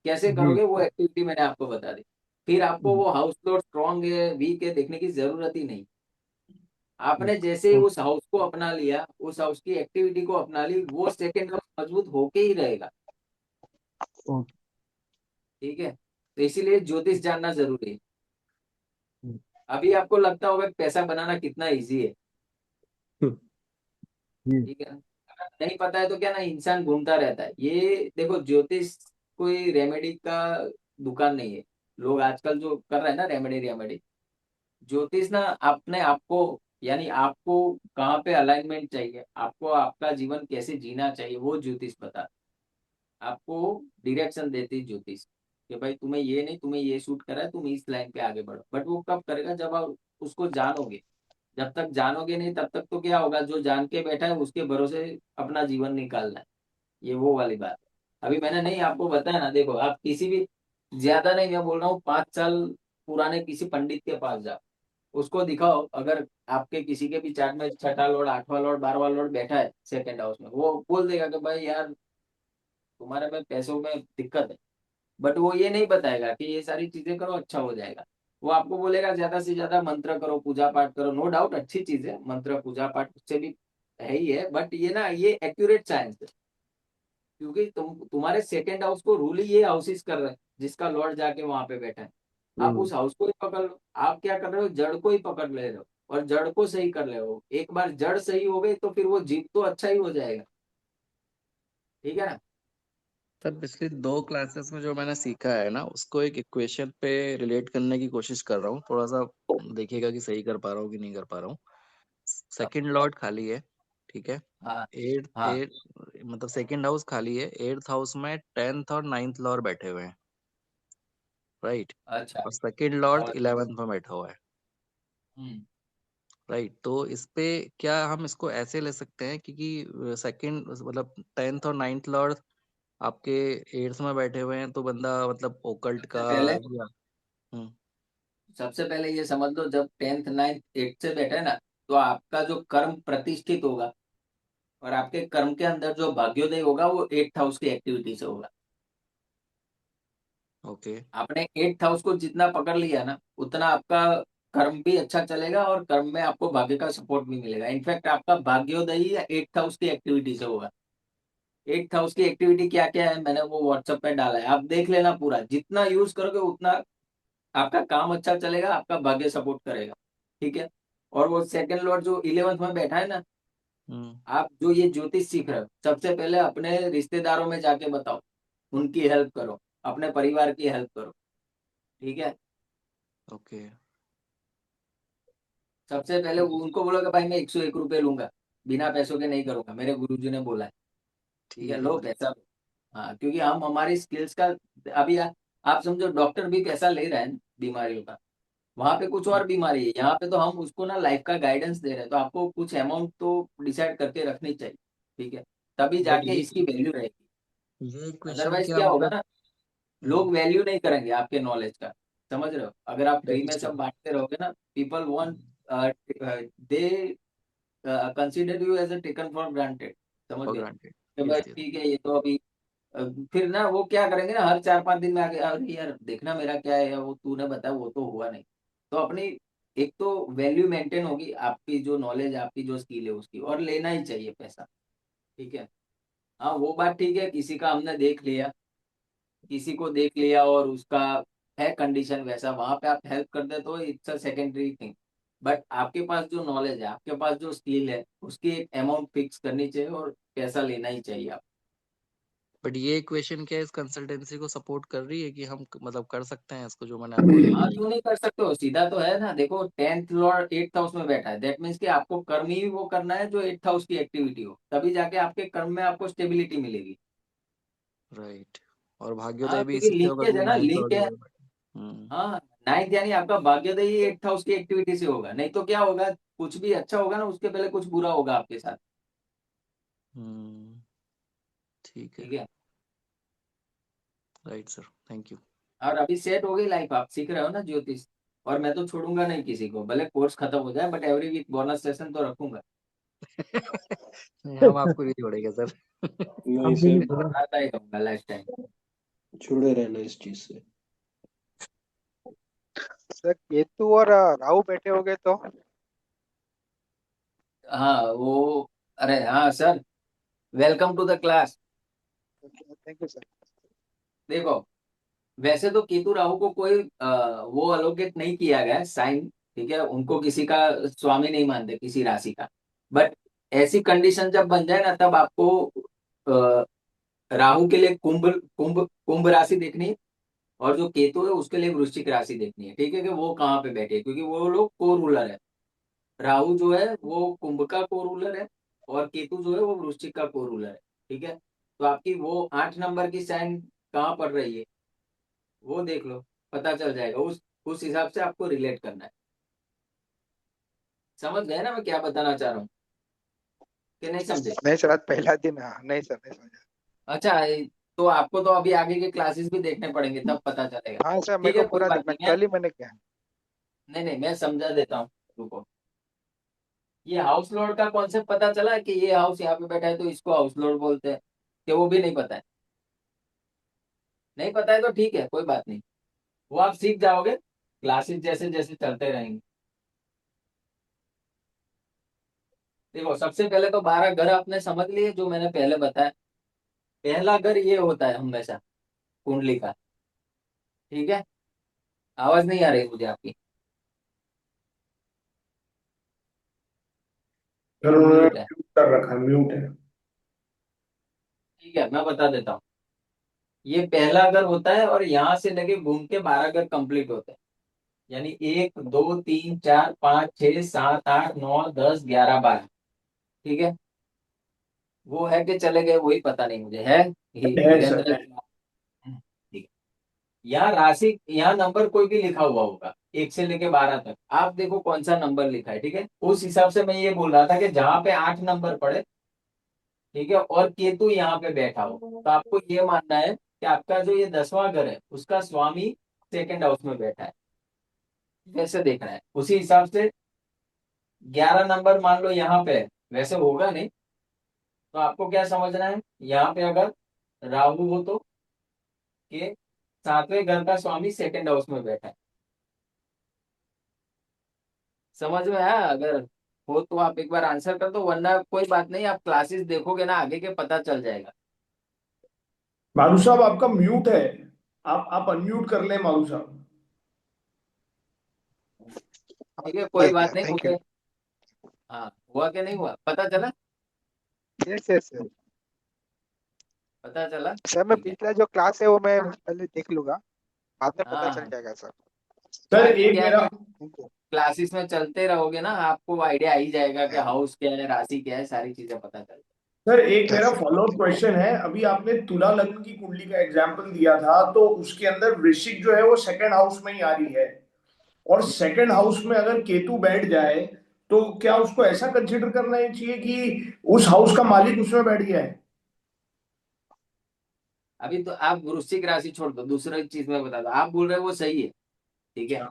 कैसे जी। करोगे वो एक्टिविटी मैंने आपको बता दी। फिर आपको जी। वो हाउस लॉर्ड स्ट्रांग है वीक है देखने की जरूरत ही नहीं। जी। आपने जैसे ही ओ- उस हाउस को अपना लिया, उस हाउस की एक्टिविटी को अपना ली, वो सेकेंड हाउस मजबूत होके ही रहेगा। ओके। ठीक है, तो इसीलिए ज्योतिष जानना जरूरी है। जी। अभी आपको लगता होगा कि पैसा बनाना कितना इजी है। जी। ठीक है, अगर नहीं पता है तो क्या ना, इंसान घूमता रहता है। ये देखो ज्योतिष कोई रेमेडी का दुकान नहीं है। लोग आजकल जो कर रहे हैं ना रेमेडी रेमेडी, ज्योतिष ना अपने आपको, यानी आपको कहाँ पे अलाइनमेंट चाहिए, आपको आपका जीवन कैसे जीना चाहिए वो ज्योतिष बता, आपको डायरेक्शन देती है ज्योतिष कि भाई तुम्हें ये नहीं, तुम्हें ये सूट करा है, तुम इस लाइन पे आगे बढ़ो। बट वो कब करेगा, जब आप उसको जानोगे। जब तक जानोगे नहीं तब तक तो क्या होगा, जो जान के बैठा है उसके भरोसे अपना जीवन निकालना है। ये वो वाली बात है। अभी मैंने नहीं आपको बताया ना, देखो आप किसी भी, ज्यादा नहीं मैं बोल रहा हूँ, 5 साल पुराने किसी पंडित के पास जाओ, उसको दिखाओ, अगर आपके किसी के भी चार्ट में छठा लॉर्ड, आठवां लॉर्ड, 12वां लॉर्ड बैठा है सेकंड हाउस में, वो बोल देगा कि भाई यार तुम्हारे में पैसों में दिक्कत है। बट वो ये नहीं बताएगा कि ये सारी चीजें करो अच्छा हो जाएगा। वो आपको बोलेगा ज्यादा से ज्यादा मंत्र करो, पूजा पाठ करो। नो डाउट अच्छी चीज है मंत्र पूजा पाठ, उससे भी है ही है, बट ये ना ये एक्यूरेट साइंस है। क्योंकि तुम्हारे सेकेंड हाउस को रूल ही ये हाउसेस कर रहे हैं, जिसका लॉर्ड जाके वहां पे बैठा है। आप हम्म। उस हाउस को ही पकड़ लो। आप क्या कर रहे हो, जड़ को ही पकड़ ले रहे हो और जड़ को सही कर रहे हो। एक बार जड़ सही हो गई तो फिर वो जीव तो अच्छा ही हो जाएगा। ठीक है ना। सर पिछली 2 क्लासेस में जो मैंने सीखा है ना, उसको एक इक्वेशन पे रिलेट करने की कोशिश कर रहा हूँ। थोड़ा सा देखिएगा कि सही कर पा रहा हूँ कि नहीं कर पा रहा हूँ। सेकंड लॉर्ड खाली है, ठीक है। हाँ एट हाँ। एट मतलब सेकंड हाउस खाली है, 8th हाउस में 10th और 9th लॉर्ड बैठे हुए हैं, राइट। अच्छा। और सेकंड लॉर्ड समझ। 11th में बैठा हुआ है, हम्म। राइट। तो इस पे क्या हम इसको ऐसे ले सकते हैं, क्योंकि सेकंड मतलब 10th और 9th लॉर्ड आपके 8th में बैठे हुए हैं, तो बंदा मतलब ओकल्ट सबसे का पहले, या हम्म। ये समझ लो, जब 10th 9th 8th से बैठे ना, तो आपका जो कर्म प्रतिष्ठित होगा और आपके कर्म के अंदर जो भाग्योदय होगा वो 8th हाउस की एक्टिविटी से होगा। ओके। आपने 8th हाउस को जितना पकड़ लिया ना, उतना आपका कर्म भी अच्छा चलेगा और कर्म में आपको भाग्य का सपोर्ट भी मिलेगा। इनफैक्ट आपका भाग्योदय ही 8th हाउस की एक्टिविटी से होगा। 8th हाउस की एक्टिविटी क्या क्या है मैंने वो व्हाट्सएप पे डाला है, आप देख लेना पूरा। जितना यूज करोगे उतना आपका काम अच्छा चलेगा, आपका भाग्य सपोर्ट करेगा। ठीक है। और वो सेकंड लॉर्ड जो 11th में बैठा है ना, हम्म। आप जो ये ज्योतिष सीख रहे हो, सबसे पहले अपने रिश्तेदारों में जाके बताओ, उनकी हेल्प करो, अपने परिवार की हेल्प करो। ठीक है। ओके। सबसे पहले उनको बोलो कि भाई मैं 101 रुपये लूंगा, बिना पैसों के नहीं करूंगा, मेरे गुरुजी ने बोला है। ठीक है, ठीक है लो सर। पैसा। हाँ, क्योंकि हम हमारी स्किल्स का, अभी आप समझो डॉक्टर भी पैसा ले रहे हैं बीमारियों का, वहां पे कुछ और बीमारी है, यहाँ पे तो हम उसको ना लाइफ का गाइडेंस दे रहे हैं, तो आपको कुछ अमाउंट तो डिसाइड करके रखनी चाहिए। ठीक है, तभी बट जाके इसकी वैल्यू रहेगी। ये क्वेश्चन अदरवाइज क्या क्या होगा मतलब ना, लोग वैल्यू नहीं करेंगे आपके नॉलेज का। समझ रहे हो, अगर आप फ्री में सब रजिस्टर बांटते रहोगे ना, people want, they consider you as a taken for granted. समझ फॉर गए ग्रांटेड। कि भाई यस यस। ठीक है ये तो अभी, अ, फिर ना वो क्या करेंगे ना, हर 4 5 दिन में आके अरे यार देखना मेरा क्या है, या वो तूने बताया वो तो हुआ नहीं। तो अपनी एक तो वैल्यू मेंटेन होगी, आपकी जो नॉलेज आपकी जो स्किल है उसकी, और लेना ही चाहिए पैसा। ठीक है। हाँ वो बात ठीक है, किसी का हमने देख लिया, किसी को देख लिया और उसका है कंडीशन वैसा, वहां पे आप हेल्प कर दे तो it's a secondary thing. But आपके पास जो नॉलेज है, आपके पास जो स्किल है, उसकी एक अमाउंट फिक्स करनी चाहिए और पैसा लेना ही चाहिए आप। बट ये क्वेश्चन क्या इस कंसल्टेंसी को सपोर्ट कर रही है कि हम मतलब कर सकते हैं इसको, जो मैंने आपको ये हाँ बताई। क्यों नहीं कर सकते हो, सीधा तो है ना। देखो 10th लॉर्ड 8th हाउस में बैठा है, दैट मीन्स कि आपको कर्म ही वो करना है जो 8th हाउस की एक्टिविटी हो, तभी जाके आपके कर्म में आपको स्टेबिलिटी मिलेगी। राइट। और भाग्योदय हाँ भी क्योंकि इसी से होगा लिंकेज है क्योंकि ना, 9th लिंक लॉर्ड है। वगैरह बैठे। हम्म। हाँ, 9th यानी आपका भाग्योदय ही 8th हाउस की एक्टिविटी से होगा, नहीं तो क्या होगा, कुछ भी अच्छा होगा ना उसके पहले कुछ बुरा होगा आपके साथ। हम्म। ठीक है। ठीक है। Right sir, thank you. और अभी सेट हो गई लाइफ, आप सीख रहे हो ना ज्योतिष। और मैं तो छोड़ूंगा नहीं किसी को, भले कोर्स खत्म हो जाए, but every week bonus session तो रखूंगा। नहीं, हम आपको नहीं छोड़ेंगे सर। नहीं हम भी नहीं सर, बोला। बनाता ही रहूंगा लाइफ टाइम। जुड़े रहना इस चीज से। सर केतु और राहु बैठे हो गए तो हाँ वो, अरे हाँ sir, welcome to the class. Thank you sir. देखो, वैसे तो केतु राहु को कोई वो अलोकेट नहीं किया गया है साइन, ठीक है, उनको किसी का स्वामी नहीं मानते किसी राशि का। बट ऐसी कंडीशन जब बन जाए ना, तब आपको अ, राहु के लिए कुंभ कुंभ कुंभ राशि देखनी है, और जो केतु है उसके लिए वृश्चिक राशि देखनी है, ठीक है, कि वो कहाँ पे बैठे हैं, क्योंकि वो लोग को रूलर है। राहु जो है वो कुंभ का को रूलर है, और केतु जो है वो वृश्चिक का को रूलर है। ठीक है, तो आपकी वो 8 नंबर की साइन कहाँ पड़ रही है, वो देख लो, पता चल जाएगा। उस हिसाब से आपको रिलेट करना है। समझ गए ना मैं क्या बताना चाह रहा हूँ, कि नहीं समझे? नहीं सर, आज पहला दिन। हाँ नहीं सर, नहीं समझा। अच्छा, तो आपको तो अभी आगे के क्लासेस भी देखने पड़ेंगे, तब पता चलेगा। हाँ सर, मेरे ठीक को है, कोई पूरा बात देखना, नहीं, मैं कल ही मैंने किया। नहीं नहीं मैं समझा देता हूँ। रुको, ये हाउस लॉर्ड का कॉन्सेप्ट पता चला कि ये हाउस यहाँ पे बैठा है तो इसको हाउस लॉर्ड बोलते हैं, कि वो भी नहीं पता है? नहीं पता है तो ठीक है, कोई बात नहीं, वो आप सीख जाओगे क्लासेस जैसे जैसे चलते रहेंगे। देखो, सबसे पहले तो 12 घर आपने समझ लिए जो मैंने पहले बताया। पहला घर ये होता है हमेशा कुंडली का। ठीक है, आवाज नहीं आ रही मुझे आपकी? फिर उन्होंने म्यूट है। म्यूट कर रखा है, म्यूट है। ठीक है, मैं बता देता हूँ। ये पहला घर होता है, और यहाँ से लगे घूम के 12 घर कंप्लीट होते हैं। यानी 1 2 3 4 5 6 7 8 9 10 11 12। ठीक है, वो है कि चले गए वही पता नहीं मुझे, है है सर, वीरेंद्र? है। ठीक है, यहाँ राशि, यहाँ नंबर कोई भी लिखा हुआ होगा 1 से लेके 12 तक, आप देखो कौन सा नंबर लिखा है। ठीक है, उस हिसाब से मैं ये बोल रहा था कि जहाँ पे 8 नंबर पड़े, ठीक है, और केतु यहाँ पे बैठा हो, तो आपको ये मानना है कि आपका जो ये 10वां घर है उसका स्वामी सेकंड हाउस में बैठा है। वैसे देखना है उसी हिसाब से। 11 नंबर मान लो यहाँ पे है, वैसे होगा नहीं, तो आपको क्या समझना है, यहाँ पे अगर राहु हो तो कि 7वें घर का स्वामी सेकंड हाउस में बैठा है। समझ में आया? अगर हो तो आप एक बार आंसर कर दो, वरना कोई बात नहीं, आप क्लासेस देखोगे ना आगे के, पता चल जाएगा। मारू साहब आपका म्यूट है, आप अनम्यूट कर लें मारू साहब। हाँ, ठीक है, कर कोई दिया, बात नहीं, थैंक यू। मुझे, हाँ, हुआ कि नहीं हुआ पता चला? Yes yes sir. पता चला, सर मैं ठीक है। पिछला जो क्लास है वो मैं पहले देख लूंगा, बाद में पता हाँ चल हाँ, जाएगा सर। सर बाकी एक क्या है मेरा कि थैंक यू। क्लासेस में चलते रहोगे ना, आपको आइडिया आ ही जाएगा कि हाँ, हाउस क्या है, राशि क्या है, सारी चीजें पता चल। सर एक मेरा यस सर। फॉलोअप क्वेश्चन है। अभी आपने तुला लग्न की कुंडली का एग्जांपल दिया था, तो उसके अंदर वृश्चिक जो है वो सेकंड हाउस में ही आ रही है, और सेकंड हाउस में अगर केतु बैठ जाए, तो क्या उसको ऐसा कंसिडर करना ही चाहिए कि उस हाउस का मालिक उसमें बैठ गया है? अभी तो आप वृश्चिक राशि छोड़ दो, दूसरा चीज में बता दो, आप बोल रहे हो वो सही है, ठीक है,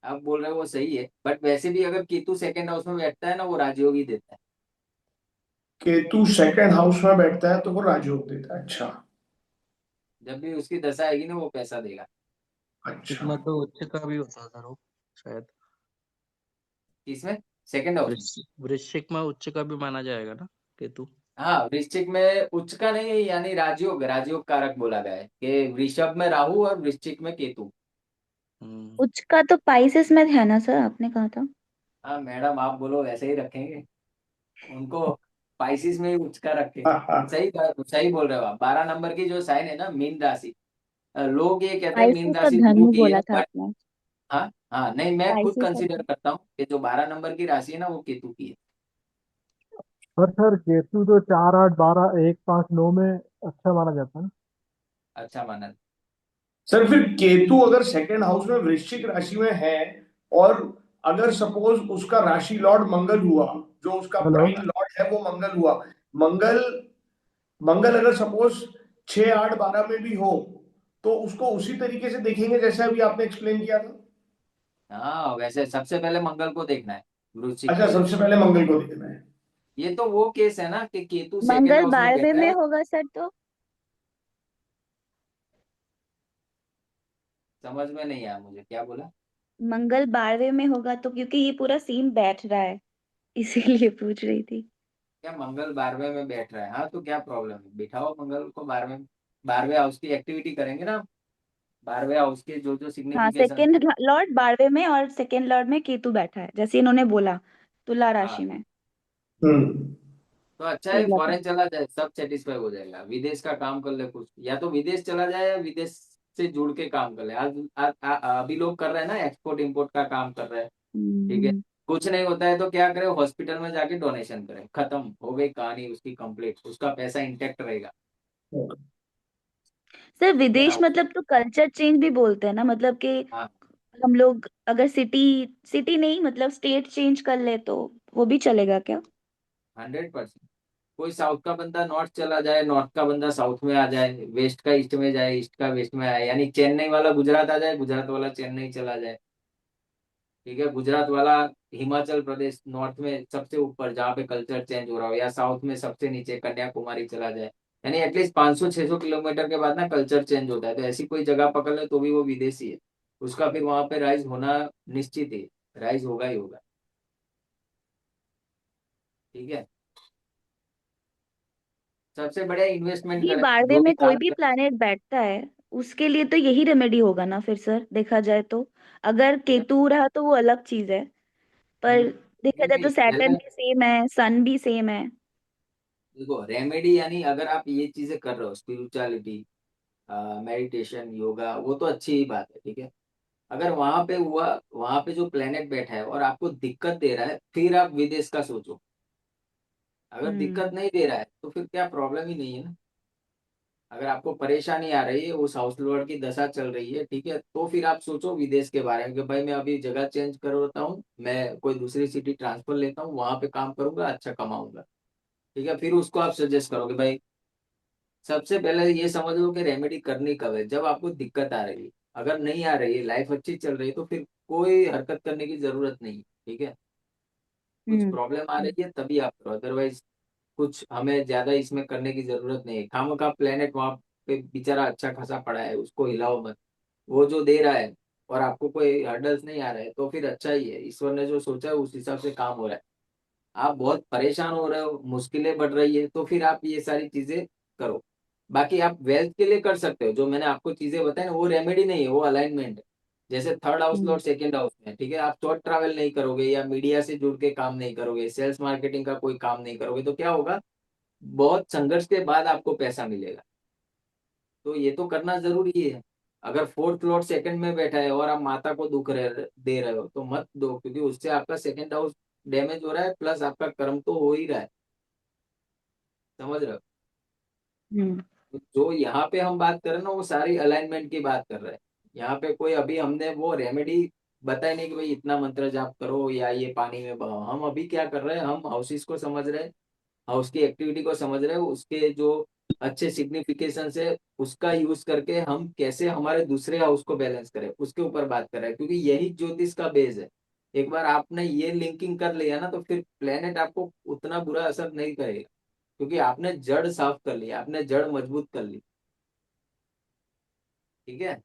आप बोल रहे हो वो सही है, बट वैसे भी अगर केतु सेकंड हाउस में बैठता है ना, वो राजयोगी देता है। केतु सेकंड हाउस में बैठता है तो वो राजयोग देता है, अच्छा। जब भी उसकी दशा आएगी ना, वो पैसा देगा। अच्छा। इसमें तो उच्च का भी होता है सर वो, शायद। किसमें? सेकंड हाउस में? वृश्चिक में उच्च का भी माना जाएगा ना केतु? हाँ, वृश्चिक में उच्च का नहीं, यानी राजयोग, राजयोग कारक बोला गया है कि वृषभ में राहु और वृश्चिक में केतु। हम्म। उच्च का तो पाइसेस में है ना सर, आपने कहा था। हाँ मैडम, आप बोलो वैसे ही रखेंगे उनको, पाइसिस में ही उच्च का रखे। सही सही बोल रहे हो आप। 12 नंबर की जो साइन है ना, मीन राशि, लोग ये कहते हैं मीन पाइसेस तो राशि गुरु धनु की है, बोला था बट आपने। हाँ हाँ, नहीं मैं खुद पाइसेस कंसीडर करता हूँ कि जो 12 नंबर की राशि है ना, वो केतु की है। पर सर केतु तो 4 8 12 1 5 9 में अच्छा माना जाता है ना। अच्छा माना। सर फिर केतु अगर सेकंड हाउस में वृश्चिक राशि में है, और अगर सपोज उसका राशि लॉर्ड मंगल हुआ, जो उसका हेलो। प्राइम लॉर्ड है वो मंगल हुआ, मंगल मंगल अगर सपोज 6 8 12 में भी हो, तो उसको उसी तरीके से देखेंगे जैसे अभी आपने एक्सप्लेन किया था। हाँ, वैसे सबसे पहले मंगल को देखना है, वृश्चिक अच्छा, के। सबसे पहले मंगल को देखना है। ये तो वो केस है ना कि केतु सेकंड मंगल हाउस में 12वें बैठा में है। होगा सर तो? समझ में नहीं आया मुझे, क्या बोला? मंगल 12वें में होगा तो, क्योंकि ये पूरा सीन बैठ रहा है, इसीलिए पूछ रही थी। क्या मंगल 12वें में बैठ रहा है? हाँ, तो क्या प्रॉब्लम है, बिठाओ मंगल को 12वें। 12वें हाउस की एक्टिविटी करेंगे ना। 12वें हाउस के जो जो हाँ, सिग्निफिकेशन। सेकेंड लॉर्ड 12वें में और सेकेंड लॉर्ड में केतु बैठा है, जैसे इन्होंने बोला, तुला राशि हाँ, में। हम्म। तो अच्छा तो है, लगा। फॉरेन चला जाए, सब सेटिस्फाई हो जाएगा। विदेश का काम कर ले कुछ, या तो विदेश चला जाए या विदेश से जुड़ के काम कर ले। अभी लोग कर रहे हैं ना, एक्सपोर्ट इंपोर्ट का काम कर रहे हैं। ठीक है। हम्म। कुछ नहीं होता है तो क्या करें, हॉस्पिटल में जाके डोनेशन करें, खत्म हो गई कहानी उसकी कंप्लीट, उसका पैसा इंटेक्ट रहेगा। सर, ठीक है ना। विदेश मतलब तो कल्चर चेंज भी बोलते हैं ना, मतलब कि हाँ, हम लोग अगर सिटी सिटी नहीं, मतलब स्टेट चेंज कर ले तो वो भी चलेगा क्या? 100%। कोई साउथ का बंदा नॉर्थ चला जाए, नॉर्थ का बंदा साउथ में आ जाए, वेस्ट का ईस्ट में जाए, ईस्ट का वेस्ट में आए, यानी चेन्नई वाला गुजरात आ जाए, गुजरात वाला चेन्नई चला जाए। ठीक है, गुजरात वाला हिमाचल प्रदेश नॉर्थ में सबसे ऊपर जहाँ पे कल्चर चेंज हो रहा हो, या साउथ में सबसे नीचे कन्याकुमारी चला जाए। यानी एटलीस्ट 500-600 किलोमीटर के बाद ना कल्चर चेंज होता है, तो ऐसी कोई जगह पकड़ ले तो भी वो विदेशी है। उसका फिर वहां पे राइज होना निश्चित है। राइज होगा ही होगा। ठीक है। सबसे बढ़िया इन्वेस्टमेंट भी करें 12वें जो भी में कोई काम भी करें। प्लैनेट बैठता है, उसके लिए तो यही रेमेडी होगा ना फिर सर, देखा जाए तो। अगर केतु रहा तो वो अलग चीज है, पर देखा नहीं जाए तो नहीं, सैटर्न पहले भी सेम है, सन भी सेम है। देखो, रेमेडी यानी अगर आप ये चीजें कर रहे हो, स्पिरिचुअलिटी, मेडिटेशन, योगा, वो तो अच्छी ही बात है। ठीक है। अगर वहां पे हुआ, वहां पे जो प्लेनेट बैठा है और आपको दिक्कत दे रहा है, फिर आप विदेश का सोचो। अगर दिक्कत हम्म। नहीं दे रहा है तो फिर क्या प्रॉब्लम ही नहीं है ना। अगर आपको परेशानी आ रही है, उस हाउस लॉर्ड की दशा चल रही है, ठीक है, तो फिर आप सोचो विदेश के बारे में कि भाई मैं अभी जगह चेंज करता हूँ, मैं कोई दूसरी सिटी ट्रांसफर लेता हूँ, वहां पे काम करूंगा, अच्छा कमाऊंगा। ठीक है, फिर उसको आप सजेस्ट करोगे भाई। सबसे पहले ये समझ लो कि रेमेडी करनी कब है, जब आपको दिक्कत आ रही है। अगर नहीं आ रही है, लाइफ अच्छी चल रही है, तो फिर कोई हरकत करने की जरूरत नहीं। ठीक है। कुछ हम्म। प्रॉब्लम आ रही है तभी आप करो, अदरवाइज कुछ हमें ज्यादा इसमें करने की जरूरत नहीं है। खामखा प्लेनेट वहां पे बेचारा अच्छा खासा पड़ा है, उसको हिलाओ मत। वो जो दे रहा है और आपको कोई हर्डल्स नहीं आ रहा है, तो फिर अच्छा ही है, ईश्वर ने जो सोचा है उस हिसाब से काम हो रहा है। आप बहुत परेशान हो रहे हो, मुश्किलें बढ़ रही है, तो फिर आप ये सारी चीजें करो। बाकी आप वेल्थ के लिए कर सकते हो, जो मैंने आपको चीजें बताई ना, वो रेमेडी नहीं है, वो अलाइनमेंट है। जैसे थर्ड हाउस हम्म। लॉर्ड सेकंड हाउस में है, ठीक है, आप शॉर्ट ट्रैवल नहीं करोगे, या मीडिया से जुड़ के काम नहीं करोगे, सेल्स मार्केटिंग का कोई काम नहीं करोगे, तो क्या होगा, बहुत संघर्ष के बाद आपको पैसा मिलेगा। तो ये तो करना जरूरी है। अगर फोर्थ लॉर्ड सेकंड में बैठा है और आप माता को दुख दे रहे हो, तो मत दो, क्योंकि उससे आपका सेकंड हाउस डैमेज हो रहा है, प्लस आपका कर्म तो हो ही रहा है। समझ रहे हो? हम्म। तो जो यहाँ पे हम बात कर रहे हैं ना, वो सारी अलाइनमेंट की बात कर रहे हैं। यहाँ पे कोई अभी हमने वो रेमेडी बताई नहीं कि भाई इतना मंत्र जाप करो या ये पानी में बहाओ। हम अभी क्या कर रहे हैं, हम हाउसेस को समझ रहे हैं, हाउस की एक्टिविटी को समझ रहे हैं, उसके जो अच्छे सिग्निफिकेशन है उसका यूज करके हम कैसे हमारे दूसरे हाउस को बैलेंस करें, उसके ऊपर बात कर रहे हैं, क्योंकि यही ज्योतिष का बेस है। एक बार आपने ये लिंकिंग कर लिया ना, तो फिर प्लेनेट आपको उतना बुरा असर नहीं करेगा, क्योंकि आपने जड़ साफ कर ली, आपने जड़ मजबूत कर ली। ठीक है।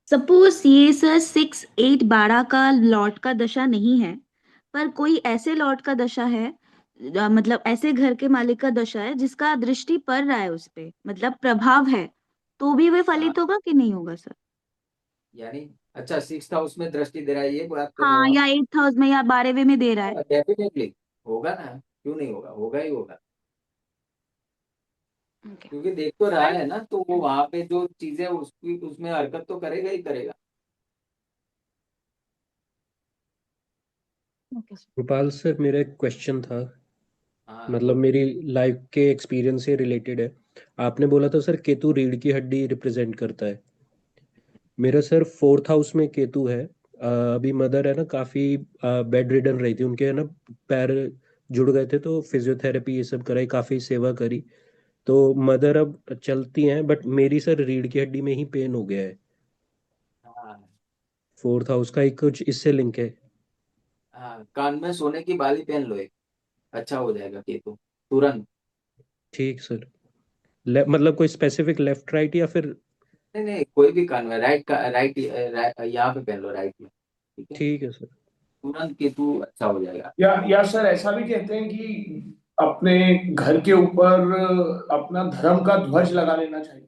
सपोज ये सर 6 8 12 का लॉट का दशा नहीं है, पर कोई ऐसे लॉट का दशा है, मतलब ऐसे घर के मालिक का दशा है जिसका दृष्टि पड़ रहा है उस पे, मतलब प्रभाव है, तो भी वे हाँ, फलित होगा कि नहीं होगा सर? यानी अच्छा, सिक्स हाउस में दृष्टि दे रहा है, ये बात कर रहे हो हाँ, आप? या 8 हाउस में या 12वें में दे रहा है। हाँ, डेफिनेटली होगा ना, क्यों नहीं होगा, होगा ही होगा। ओके। क्योंकि देख तो रहा पर है ना, तो वो वहां पे जो चीजें उसकी उसमें हरकत तो करेगा ही करेगा। Okay sir. गोपाल सर, मेरा एक क्वेश्चन था, हाँ, मतलब बोलो। मेरी लाइफ के एक्सपीरियंस से रिलेटेड है। आपने बोला था सर केतु रीढ़ की हड्डी रिप्रेजेंट करता है। मेरा सर फोर्थ हाउस में केतु है। अभी मदर है ना, काफी बेड रिडन रही थी, उनके है ना पैर जुड़ गए थे, तो फिजियोथेरेपी ये सब कराई, काफी सेवा करी। तो मदर अब चलती हैं, बट मेरी सर रीढ़ की हड्डी में ही पेन हो गया है। हाँ, फोर्थ हाउस का एक कुछ इससे लिंक है? हाँ, कान में सोने की बाली पहन लो एक, अच्छा हो जाएगा केतु तुरंत। ठीक सर। मतलब कोई स्पेसिफिक लेफ्ट राइट या फिर? नहीं नहीं, कोई भी कान में, राइट का, राइट, यहाँ पे पहन लो, राइट में। ठीक है, ठीक है सर। तुरंत केतु अच्छा हो जाएगा। या सर ऐसा भी कहते हैं कि अपने घर के ऊपर अपना धर्म का ध्वज लगा लेना चाहिए।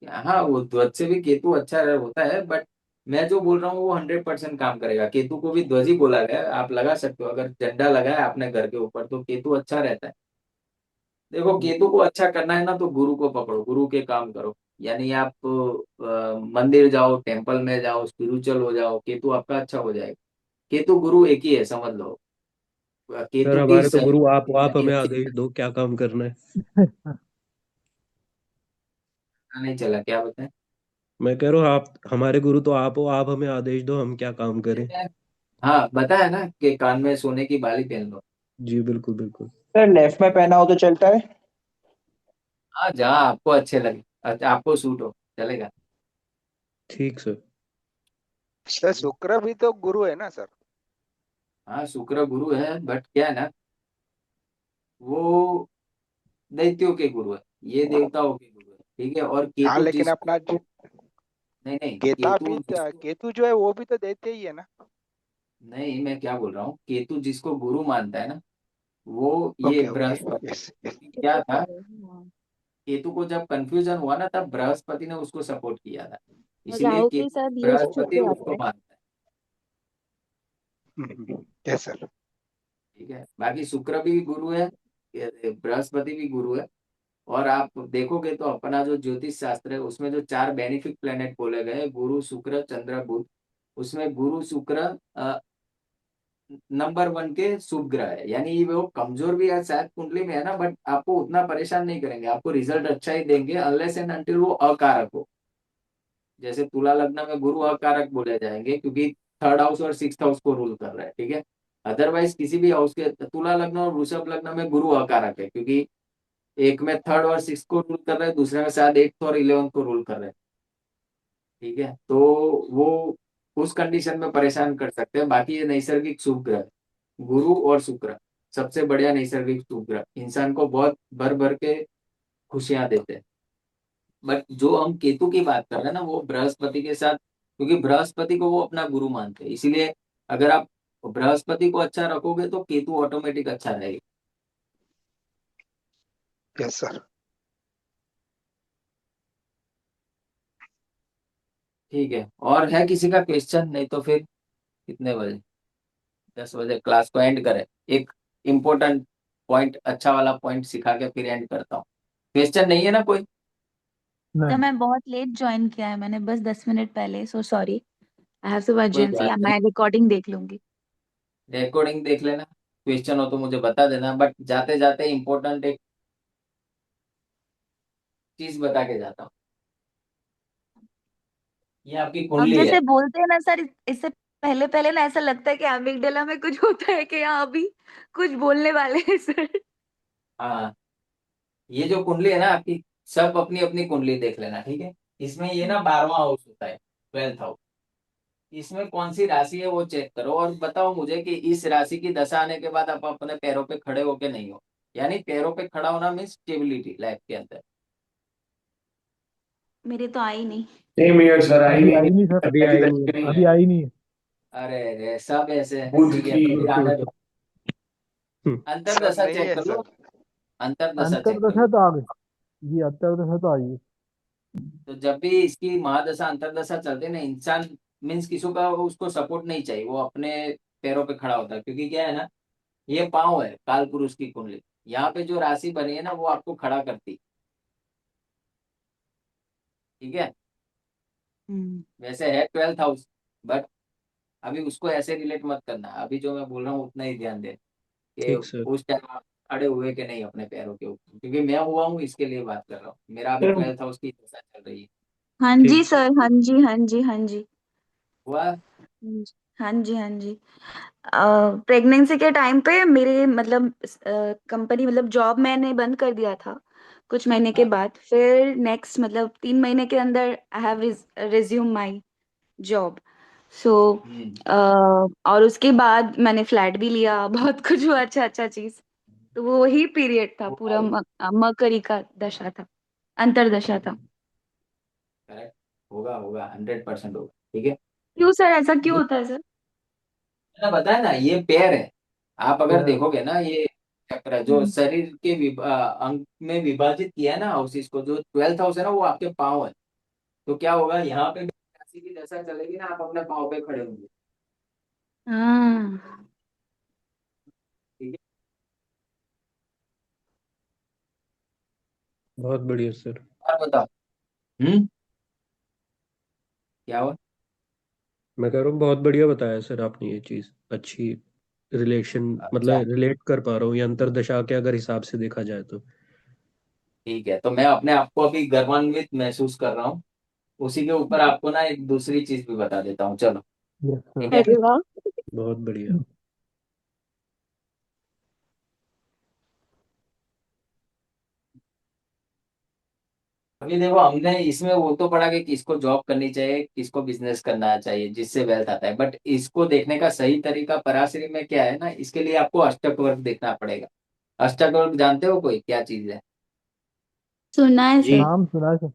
हाँ, वो ध्वज से भी केतु अच्छा होता है, बट मैं जो बोल रहा हूँ वो 100% काम करेगा। केतु को भी ध्वज ही बोला गया है, आप लगा सकते हो। अगर झंडा लगा है अपने घर के ऊपर तो केतु अच्छा रहता है। देखो, केतु को अच्छा करना है ना तो गुरु को पकड़ो, गुरु के काम करो। यानी आप मंदिर जाओ, टेम्पल में जाओ, स्पिरिचुअल हो जाओ, केतु आपका अच्छा हो जाएगा। केतु गुरु एक ही है, समझ लो। सर केतु की हमारे तो गुरु आप यानी हमें अच्छी, आदेश दो क्या काम करना है। पता नहीं चला क्या बताएं। मैं कह रहा हूँ आप हमारे गुरु तो आप हो, आप हमें आदेश दो हम क्या काम करें। हाँ, बताया ना कि कान में सोने की बाली पहन लो। जी बिल्कुल बिल्कुल। सर लेफ्ट में पहना हो तो चलता है? हाँ, जहाँ आपको अच्छे लगे, आपको सूट हो, चलेगा। ठीक सर। सर शुक्र भी तो गुरु है ना सर? हाँ, शुक्र गुरु है, बट क्या है ना, वो दैत्यों के गुरु है, ये देवताओं के गुरु है। ठीक है, और हाँ केतु लेकिन अपना जिसको, नहीं नहीं, गेता भी केतु जिसको, केतु जो है वो भी तो देते ही है ना? नहीं, मैं क्या बोल रहा हूँ, केतु जिसको गुरु मानता है ना, वो ये okay okay. Brihaspati. Yes yes. क्योंकि क्या था, केतु को जब कंफ्यूजन हुआ ना तब बृहस्पति ने उसको सपोर्ट किया था, इसीलिए राहु के केतु साथ ये बृहस्पति शुक्र आता उसको है। मानता है। Yes sir. ठीक है, बाकी शुक्र भी गुरु है, ये बृहस्पति भी गुरु है। और आप देखोगे तो अपना जो ज्योतिष शास्त्र है उसमें जो चार बेनिफिक प्लेनेट बोले गए, गुरु शुक्र चंद्र बुध, उसमें गुरु शुक्र नंबर 1 के शुभ ग्रह है। यानी वो कमजोर भी है शायद कुंडली में है ना, बट आपको उतना परेशान नहीं करेंगे, आपको रिजल्ट अच्छा ही देंगे, अनलेस एंड अनटिल वो अकारक हो। जैसे तुला लग्न में गुरु अकारक बोले जाएंगे क्योंकि थर्ड हाउस और सिक्स्थ हाउस को रूल कर रहा है। ठीक है, अदरवाइज किसी भी हाउस के, तुला लग्न और वृषभ लग्न में गुरु अकारक है, क्योंकि एक में थर्ड और सिक्स को रूल कर रहे हैं, दूसरे में शायद 8th और 11th को रूल कर रहे हैं। ठीक है, तो वो उस कंडीशन में परेशान कर सकते हैं। बाकी ये नैसर्गिक शुभ ग्रह, गुरु और शुक्र, सबसे बढ़िया नैसर्गिक शुभ ग्रह, इंसान को बहुत भर भर के खुशियां देते हैं। बट जो हम केतु की बात कर रहे हैं ना, वो बृहस्पति के साथ, क्योंकि बृहस्पति को वो अपना गुरु मानते हैं, इसीलिए अगर आप बृहस्पति को अच्छा रखोगे तो केतु ऑटोमेटिक अच्छा रहेगा। Yes sir. ठीक है, और है किसी का क्वेश्चन? नहीं तो फिर कितने बजे, 10 बजे क्लास को एंड करें। एक इम्पोर्टेंट पॉइंट, अच्छा वाला पॉइंट सिखा के फिर एंड करता हूँ। क्वेश्चन नहीं है ना कोई? तो नहीं। मैं बहुत लेट ज्वाइन किया है, मैंने बस 10 मिनट पहले, so sorry. I have some कोई अर्जेंसी, बात नहीं, मैं रिकॉर्डिंग देख लूंगी। रिकॉर्डिंग देख लेना, क्वेश्चन हो तो मुझे बता देना, बट जाते जाते इम्पोर्टेंट एक चीज बता के जाता हूँ। ये आपकी हम कुंडली है। जैसे बोलते हैं ना सर, इससे पहले पहले ना ऐसा लगता है कि अमिगडाला में कुछ होता है, कि यहाँ अभी कुछ बोलने वाले हैं सर। हाँ, ये जो कुंडली है ना आपकी, सब अपनी अपनी कुंडली देख लेना। ठीक है, इसमें ये ना 12वां हाउस होता है, 12th हाउस। इसमें कौन सी राशि है वो चेक करो और बताओ मुझे कि इस राशि की दशा आने के बाद आप अपने पैरों पे खड़े हो के नहीं हो। यानी पैरों पे खड़ा होना मीन्स स्टेबिलिटी लाइफ के अंदर। मेरे तो आई नहीं। सेम ईयर सर, आई अभी नहीं आई नहीं है, सर। अभी आई नहीं है। नहीं अभी है। आई नहीं है। अरे रे, सब ऐसे हैं। बुध ठीक है, की। तो फिर आने दो। सर अंतरदशा नहीं चेक है कर लो, सर। अंतरदशा चेक कर अंतरदशा लो। तो आ गई। जी अंतरदशा तो आई है। तो जब भी इसकी महादशा अंतरदशा चलते हैं ना, इंसान मीन्स किसी का उसको सपोर्ट नहीं चाहिए, वो अपने पैरों पे खड़ा होता है। क्योंकि क्या है ना, ये पाँव है काल पुरुष की कुंडली, यहाँ पे जो राशि बनी है ना वो आपको खड़ा करती। ठीक है, हम्म। वैसे है 12th हाउस, बट अभी उसको ऐसे रिलेट मत करना। अभी जो मैं बोल रहा हूँ उतना ही ध्यान दे कि ठीक सर। उस टाइम आप खड़े हुए कि नहीं अपने पैरों के ऊपर, क्योंकि मैं हुआ हूँ इसके लिए बात कर रहा हूँ। मेरा अभी सर 12th हाउस की दशा चल रही है। हाँ जी ठीक सर। सर, हाँ जी, हाँ जी, हाँ जी। हुआ। हाँ जी, हाँ जी। प्रेगनेंसी के टाइम पे मेरे मतलब कंपनी, मतलब जॉब मैंने बंद कर दिया था कुछ महीने के हाँ, बाद। फिर नेक्स्ट मतलब 3 महीने के अंदर I have resume my job. So hmm. और उसके बाद मैंने फ्लैट भी लिया, बहुत कुछ हुआ अच्छा अच्छा चीज। तो वो वही पीरियड था, पूरा मकरी का दशा था, अंतरदशा था। करेक्ट। होगा होगा 100% होगा। ठीक है। क्यों सर, ऐसा क्यों ये होता है सर? मैंने बताया ना, ये पेयर है। आप अगर यार देखोगे ना, ये चक्र है जो हम्म। शरीर के अंग में विभाजित किया है ना हाउस, इसको जो 12th हाउस है ना वो आपके पाँव है। तो क्या होगा, यहाँ पे भी राशि की दशा चलेगी ना, आप अपने पाँव पे खड़े होंगे। हाँ। ठीक है। बहुत बढ़िया सर। और बताओ। क्या हुआ? मैं कह रहा हूँ बहुत बढ़िया बताया सर आपने, ये चीज अच्छी रिलेशन, अच्छा। मतलब रिलेट कर पा रहा हूँ ये अंतरदशा के अगर हिसाब से देखा जाए तो। ठीक है, तो मैं अपने आप को अभी गर्वान्वित महसूस कर रहा हूँ। उसी के ऊपर आपको ना एक दूसरी चीज भी बता देता हूँ, चलो। यस ठीक सर। है। अरे वाह। बहुत बढ़िया। अभी देखो, हमने इसमें वो तो पढ़ा कि किसको जॉब करनी चाहिए, किसको बिजनेस करना चाहिए जिससे वेल्थ आता है, बट इसको देखने का सही तरीका पराशरी में क्या है ना, इसके लिए आपको अष्टक वर्ग देखना पड़ेगा। अष्टक वर्ग जानते हो कोई क्या चीज है? सुना है जी। सर। नाम सुना है सर,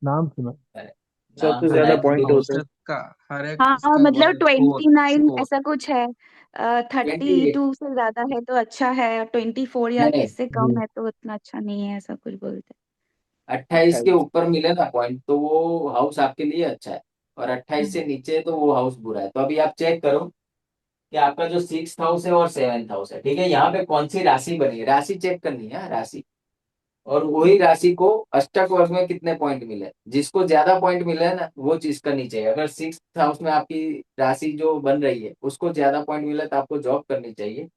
नाम सुना है। अरे, नाम सबसे सुना ज्यादा है तो पॉइंट देखो। होते हैं। औसत का, हर एक हाँ उसका मतलब वर्ग स्कोर 29 स्कोर। ऐसा कुछ है। 28। 32 से ज्यादा है तो अच्छा है, 24 या नहीं नहीं, इससे कम जी। है तो उतना अच्छा नहीं है, ऐसा कुछ बोलते 28 के 28। ऊपर मिले ना पॉइंट तो वो हाउस आपके लिए अच्छा है। और 28 हैं। से नीचे तो वो हाउस बुरा है। तो अभी आप चेक करो कि आपका जो 6th हाउस है और 7th हाउस है, ठीक है, यहाँ पे कौन सी राशि बनी है, राशि चेक करनी है, राशि। और वही राशि को अष्टक वर्ग में कितने पॉइंट मिले, जिसको ज्यादा पॉइंट मिले है ना वो चीज करनी चाहिए। अगर 6th हाउस में आपकी राशि जो बन रही है उसको ज्यादा पॉइंट मिले तो आपको जॉब करनी चाहिए।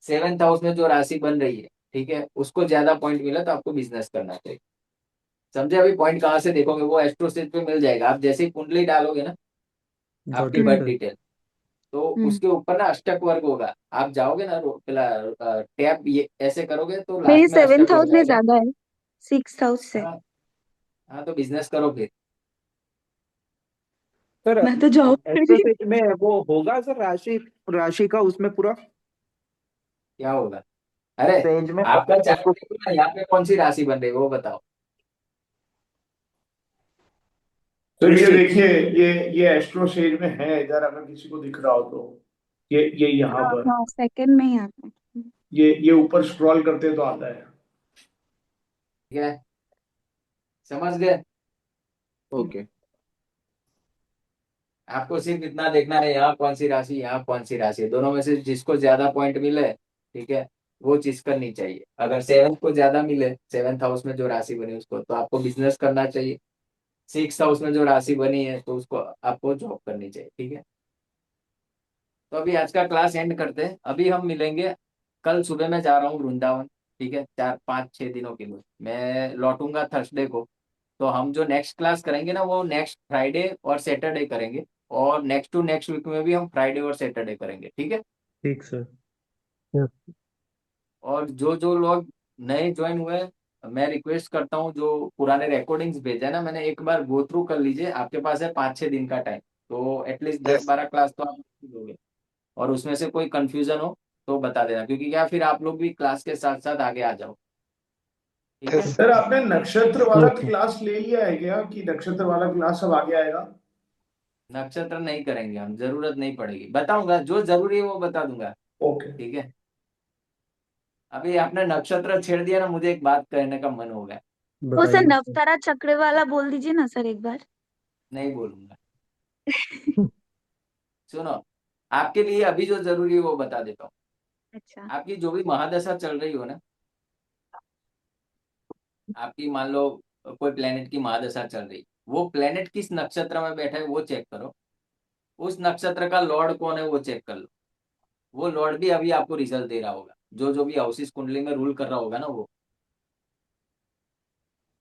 7th हाउस में जो राशि बन रही है, ठीक है, उसको ज्यादा पॉइंट मिले तो आपको बिजनेस करना चाहिए। समझे? अभी पॉइंट कहाँ से देखोगे, वो एस्ट्रोसेट पे मिल जाएगा। आप जैसे ही कुंडली डालोगे ना, गॉट आपकी it hmm. Birth sir. Detail, तो हम्म। उसके ऊपर ना अष्टक वर्ग होगा। आप जाओगे ना पेला टैब ये ऐसे करोगे तो मेरी लास्ट में अष्टक 7th हाउस वर्ग में आएगा। ज्यादा है, 6th हाउस से। हाँ। हाँ, तो बिजनेस करो फिर। सर मैं तो जॉब कर रही हूँ। एस्ट्रोसेट में वो होगा सर, राशि राशि का उसमें पूरा क्या होगा? अरे, सेंज में आपका अगर चार्ट उसको। देखो ना, यहाँ पे कौन सी राशि बन रही है वो बताओ। तो ये वृश्चिक। देखिए, ये एस्ट्रो शेड में है इधर, अगर किसी को दिख रहा हो तो। ये यहाँ हाँ पर, हाँ, सेकंड में ही आता है। ये ऊपर स्क्रॉल करते हैं तो आता है। ठीक है, समझ गए? ओके। आपको सिर्फ इतना देखना है, यहाँ कौन सी राशि, यहाँ कौन सी राशि, दोनों में से जिसको ज्यादा पॉइंट मिले, ठीक है, वो चीज करनी चाहिए। अगर 7th को ज्यादा मिले, 7th हाउस में जो राशि बनी उसको, तो आपको बिजनेस करना चाहिए। 6th हाउस में जो राशि बनी है तो उसको आपको जॉब करनी चाहिए। ठीक है। तो अभी आज का क्लास एंड करते हैं, अभी हम मिलेंगे। कल सुबह मैं जा रहा हूँ वृंदावन। ठीक है, 4 5 6 दिनों के लिए मैं लौटूंगा थर्सडे को। तो हम जो नेक्स्ट क्लास करेंगे ना वो नेक्स्ट फ्राइडे और सैटरडे करेंगे। और नेक्स्ट टू नेक्स्ट वीक में भी हम फ्राइडे और सैटरडे करेंगे। ठीक है। ठीक सर। यस। और जो जो लोग नए ज्वाइन हुए, मैं रिक्वेस्ट करता हूँ, जो पुराने रिकॉर्डिंग्स भेजा है ना मैंने, एक बार गो थ्रू कर लीजिए। आपके पास है 5 6 दिन का टाइम, तो एटलीस्ट दस यस। बारह क्लास तो आप दोगे। और उसमें से कोई कंफ्यूजन हो तो बता देना, क्योंकि क्या फिर आप लोग भी क्लास के साथ साथ आगे आ जाओ। ठीक है। यस सर आपने नक्षत्र वाला यस सर। क्लास ले लिया है क्या, कि नक्षत्र वाला क्लास अब आगे आएगा? नक्षत्र नहीं करेंगे हम, जरूरत नहीं पड़ेगी, बताऊंगा जो जरूरी है वो बता दूंगा। ओके। ठीक है। अभी आपने नक्षत्र छेड़ दिया ना, मुझे एक बात कहने का मन हो गया। वो सर बताइए सर। नवतारा चक्र वाला बोल दीजिए ना सर एक बार। नहीं बोलूंगा। सुनो, आपके लिए अभी जो जरूरी है वो बता देता हूँ। अच्छा। आपकी जो भी महादशा चल रही हो ना, आपकी मान लो कोई प्लेनेट की महादशा चल रही, वो प्लेनेट किस नक्षत्र में बैठा है वो चेक करो। उस नक्षत्र का लॉर्ड कौन है वो चेक कर लो। वो लॉर्ड भी अभी आपको रिजल्ट दे रहा होगा, जो जो भी हाउसिस कुंडली में रूल कर रहा होगा ना वो।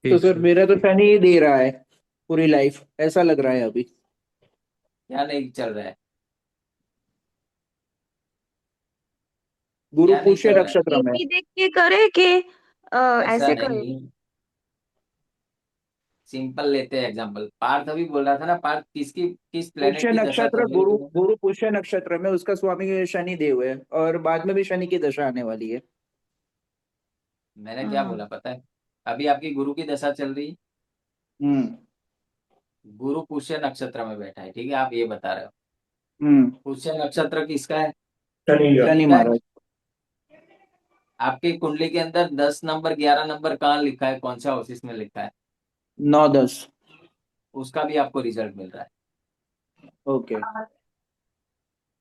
तो ठीक सर सर। मेरा तो शनि ही दे रहा है पूरी लाइफ, ऐसा लग रहा है अभी। क्या नहीं चल रहा है? गुरु क्या नहीं पुष्य चल रहा है? नक्षत्र में। एपी देख के करे कि ऐसा ऐसे करे? नहीं, सिंपल लेते हैं एग्जांपल। पार्थ अभी बोल रहा था ना, पार्थ किस प्लेनेट पुष्य की दशा नक्षत्र, चल रही गुरु थी? गुरु पुष्य नक्षत्र में, उसका स्वामी शनि देव है, और बाद में भी शनि की दशा आने वाली है। मैंने क्या हाँ। बोला पता है? अभी आपकी गुरु की दशा चल रही है, हम्म। गुरु पुष्य नक्षत्र में बैठा है, ठीक है, आप ये बता रहे हो। हम्म। पुष्य नक्षत्र किसका है? शनि का। शनि शनि का है। महाराज। आपकी कुंडली के अंदर 10 नंबर 11 नंबर कहाँ लिखा है, कौन सा हाउस में लिखा है? 9-10। उसका भी आपको रिजल्ट मिल रहा है। ओके।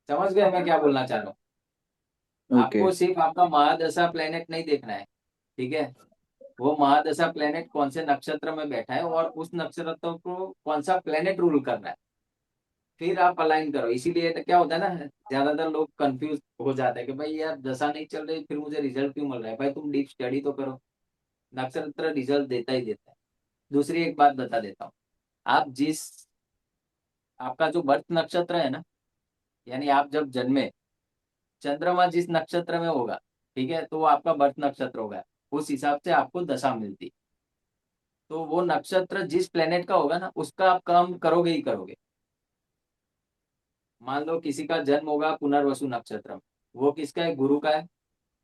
समझ गए मैं क्या बोलना चाह रहा हूँ? ओके। आपको सिर्फ आपका महादशा प्लेनेट नहीं देखना है, ठीक है? वो महादशा प्लेनेट कौन से नक्षत्र में बैठा है और उस नक्षत्र को कौन सा प्लेनेट रूल कर रहा है, फिर आप अलाइन करो। इसीलिए तो क्या होता है ना, ज्यादातर लोग कंफ्यूज हो जाते हैं कि भाई यार दशा नहीं चल रही, फिर मुझे रिजल्ट क्यों मिल रहा है? भाई तुम डीप स्टडी तो करो, नक्षत्र रिजल्ट देता ही देता है। दूसरी एक बात बता देता हूँ, आप जिस आपका जो बर्थ नक्षत्र है ना, यानी आप जब जन्मे, चंद्रमा जिस नक्षत्र में होगा, ठीक है, तो वो आपका बर्थ नक्षत्र होगा, उस हिसाब से आपको दशा मिलती। तो वो नक्षत्र जिस प्लेनेट का होगा ना, उसका आप काम करोगे ही करोगे। मान लो किसी का जन्म होगा पुनर्वसु नक्षत्र में, वो किसका है? गुरु का है।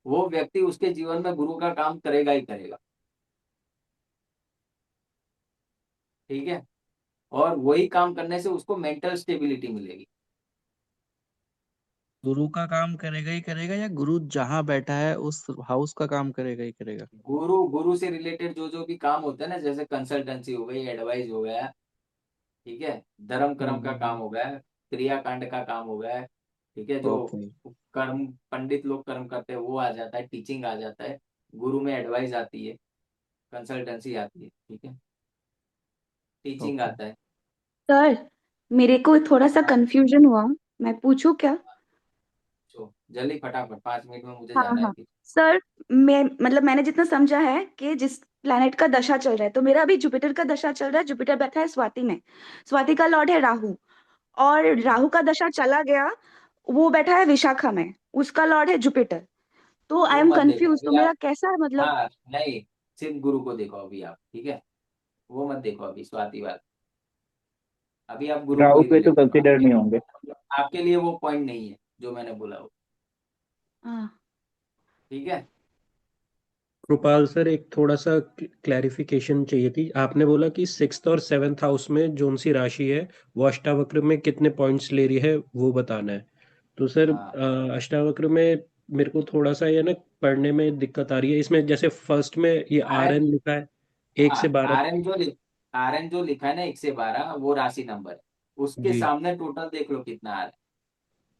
वो व्यक्ति उसके जीवन में गुरु का काम करेगा ही करेगा, ठीक है? और वही काम करने से उसको मेंटल स्टेबिलिटी मिलेगी। गुरु का काम करेगा ही करेगा, या गुरु जहां बैठा है उस हाउस का काम करेगा ही करेगा? गुरु गुरु से रिलेटेड जो जो भी काम होता है ना, जैसे कंसल्टेंसी हो गई, एडवाइस हो गया, ठीक है, धर्म कर्म का काम हो गया, क्रियाकांड का काम हो गया, ठीक है, जो ओके। कर्म पंडित लोग कर्म करते हैं वो आ जाता है, टीचिंग आ जाता है, गुरु में एडवाइस आती है, कंसल्टेंसी आती है, ठीक है, टीचिंग ओके। आता है। सर, मेरे को थोड़ा सा हाँ, कंफ्यूजन हुआ, मैं पूछूं क्या? तो जल्दी फटाफट 5 मिनट में मुझे हाँ जाना है हाँ। फिर। सर, मैंने जितना समझा है कि जिस प्लैनेट का दशा चल रहा है, तो मेरा अभी जुपिटर का दशा चल रहा है। जुपिटर बैठा है स्वाति में। स्वाति का लॉर्ड है राहु। और राहु का दशा चला गया, वो बैठा है विशाखा में। उसका लॉर्ड है जुपिटर। तो आई वो एम मत देखो कंफ्यूज, तो अभी आप। मेरा कैसा मतलब? हाँ नहीं, सिर्फ गुरु को देखो अभी आप, ठीक है, वो मत देखो अभी स्वाति वाला। अभी आप गुरु को राहु ही पे तो रिलेट करो, कंसिडर नहीं होंगे। आपके लिए वो पॉइंट नहीं है जो मैंने बोला वो, हाँ। ठीक है। कृपाल सर, एक थोड़ा सा क्लैरिफिकेशन चाहिए थी। आपने बोला कि सिक्स्थ और सेवेंथ हाउस में जोन सी राशि है, वो अष्टावक्र में कितने पॉइंट्स ले रही है वो बताना है। तो सर हाँ अष्टावक्र में मेरे को थोड़ा सा ये ना पढ़ने में दिक्कत आ रही है। इसमें जैसे फर्स्ट में ये आर आर एन, एन लिखा है, एक हाँ से बारह आर एन जो लिखा है ना 1 से 12, वो राशि नंबर है। उसके जी। सामने टोटल देख लो कितना आ रहा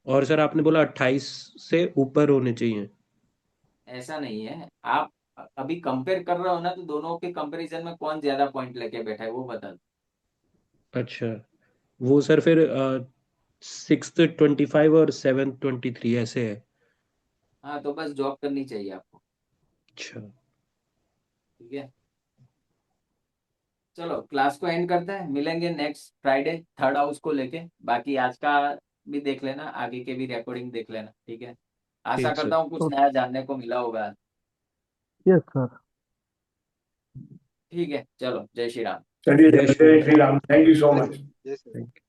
और सर आपने बोला 28 से ऊपर होने चाहिए। है। ऐसा नहीं है, आप अभी कंपेयर कर रहे हो ना, तो दोनों के कंपैरिजन में कौन ज्यादा पॉइंट लेके बैठा है वो बता दो। अच्छा, वो सर फिर सिक्स्थ 25 और सेवेंथ 23 ऐसे है। हाँ तो बस जॉब करनी चाहिए आपको, अच्छा। ठीक है। चलो क्लास को एंड करते हैं, मिलेंगे नेक्स्ट फ्राइडे थर्ड हाउस को लेके। बाकी आज का भी देख लेना, आगे के भी रिकॉर्डिंग देख लेना, ठीक है। आशा ठीक सर। करता हूँ कुछ नया जानने को मिला होगा। Yes sir. ठीक है, चलो जय श्री राम। चलिए, जय श्री जय Ram. Shri Ram, thank you so जैसे मच। जैसे Thank you.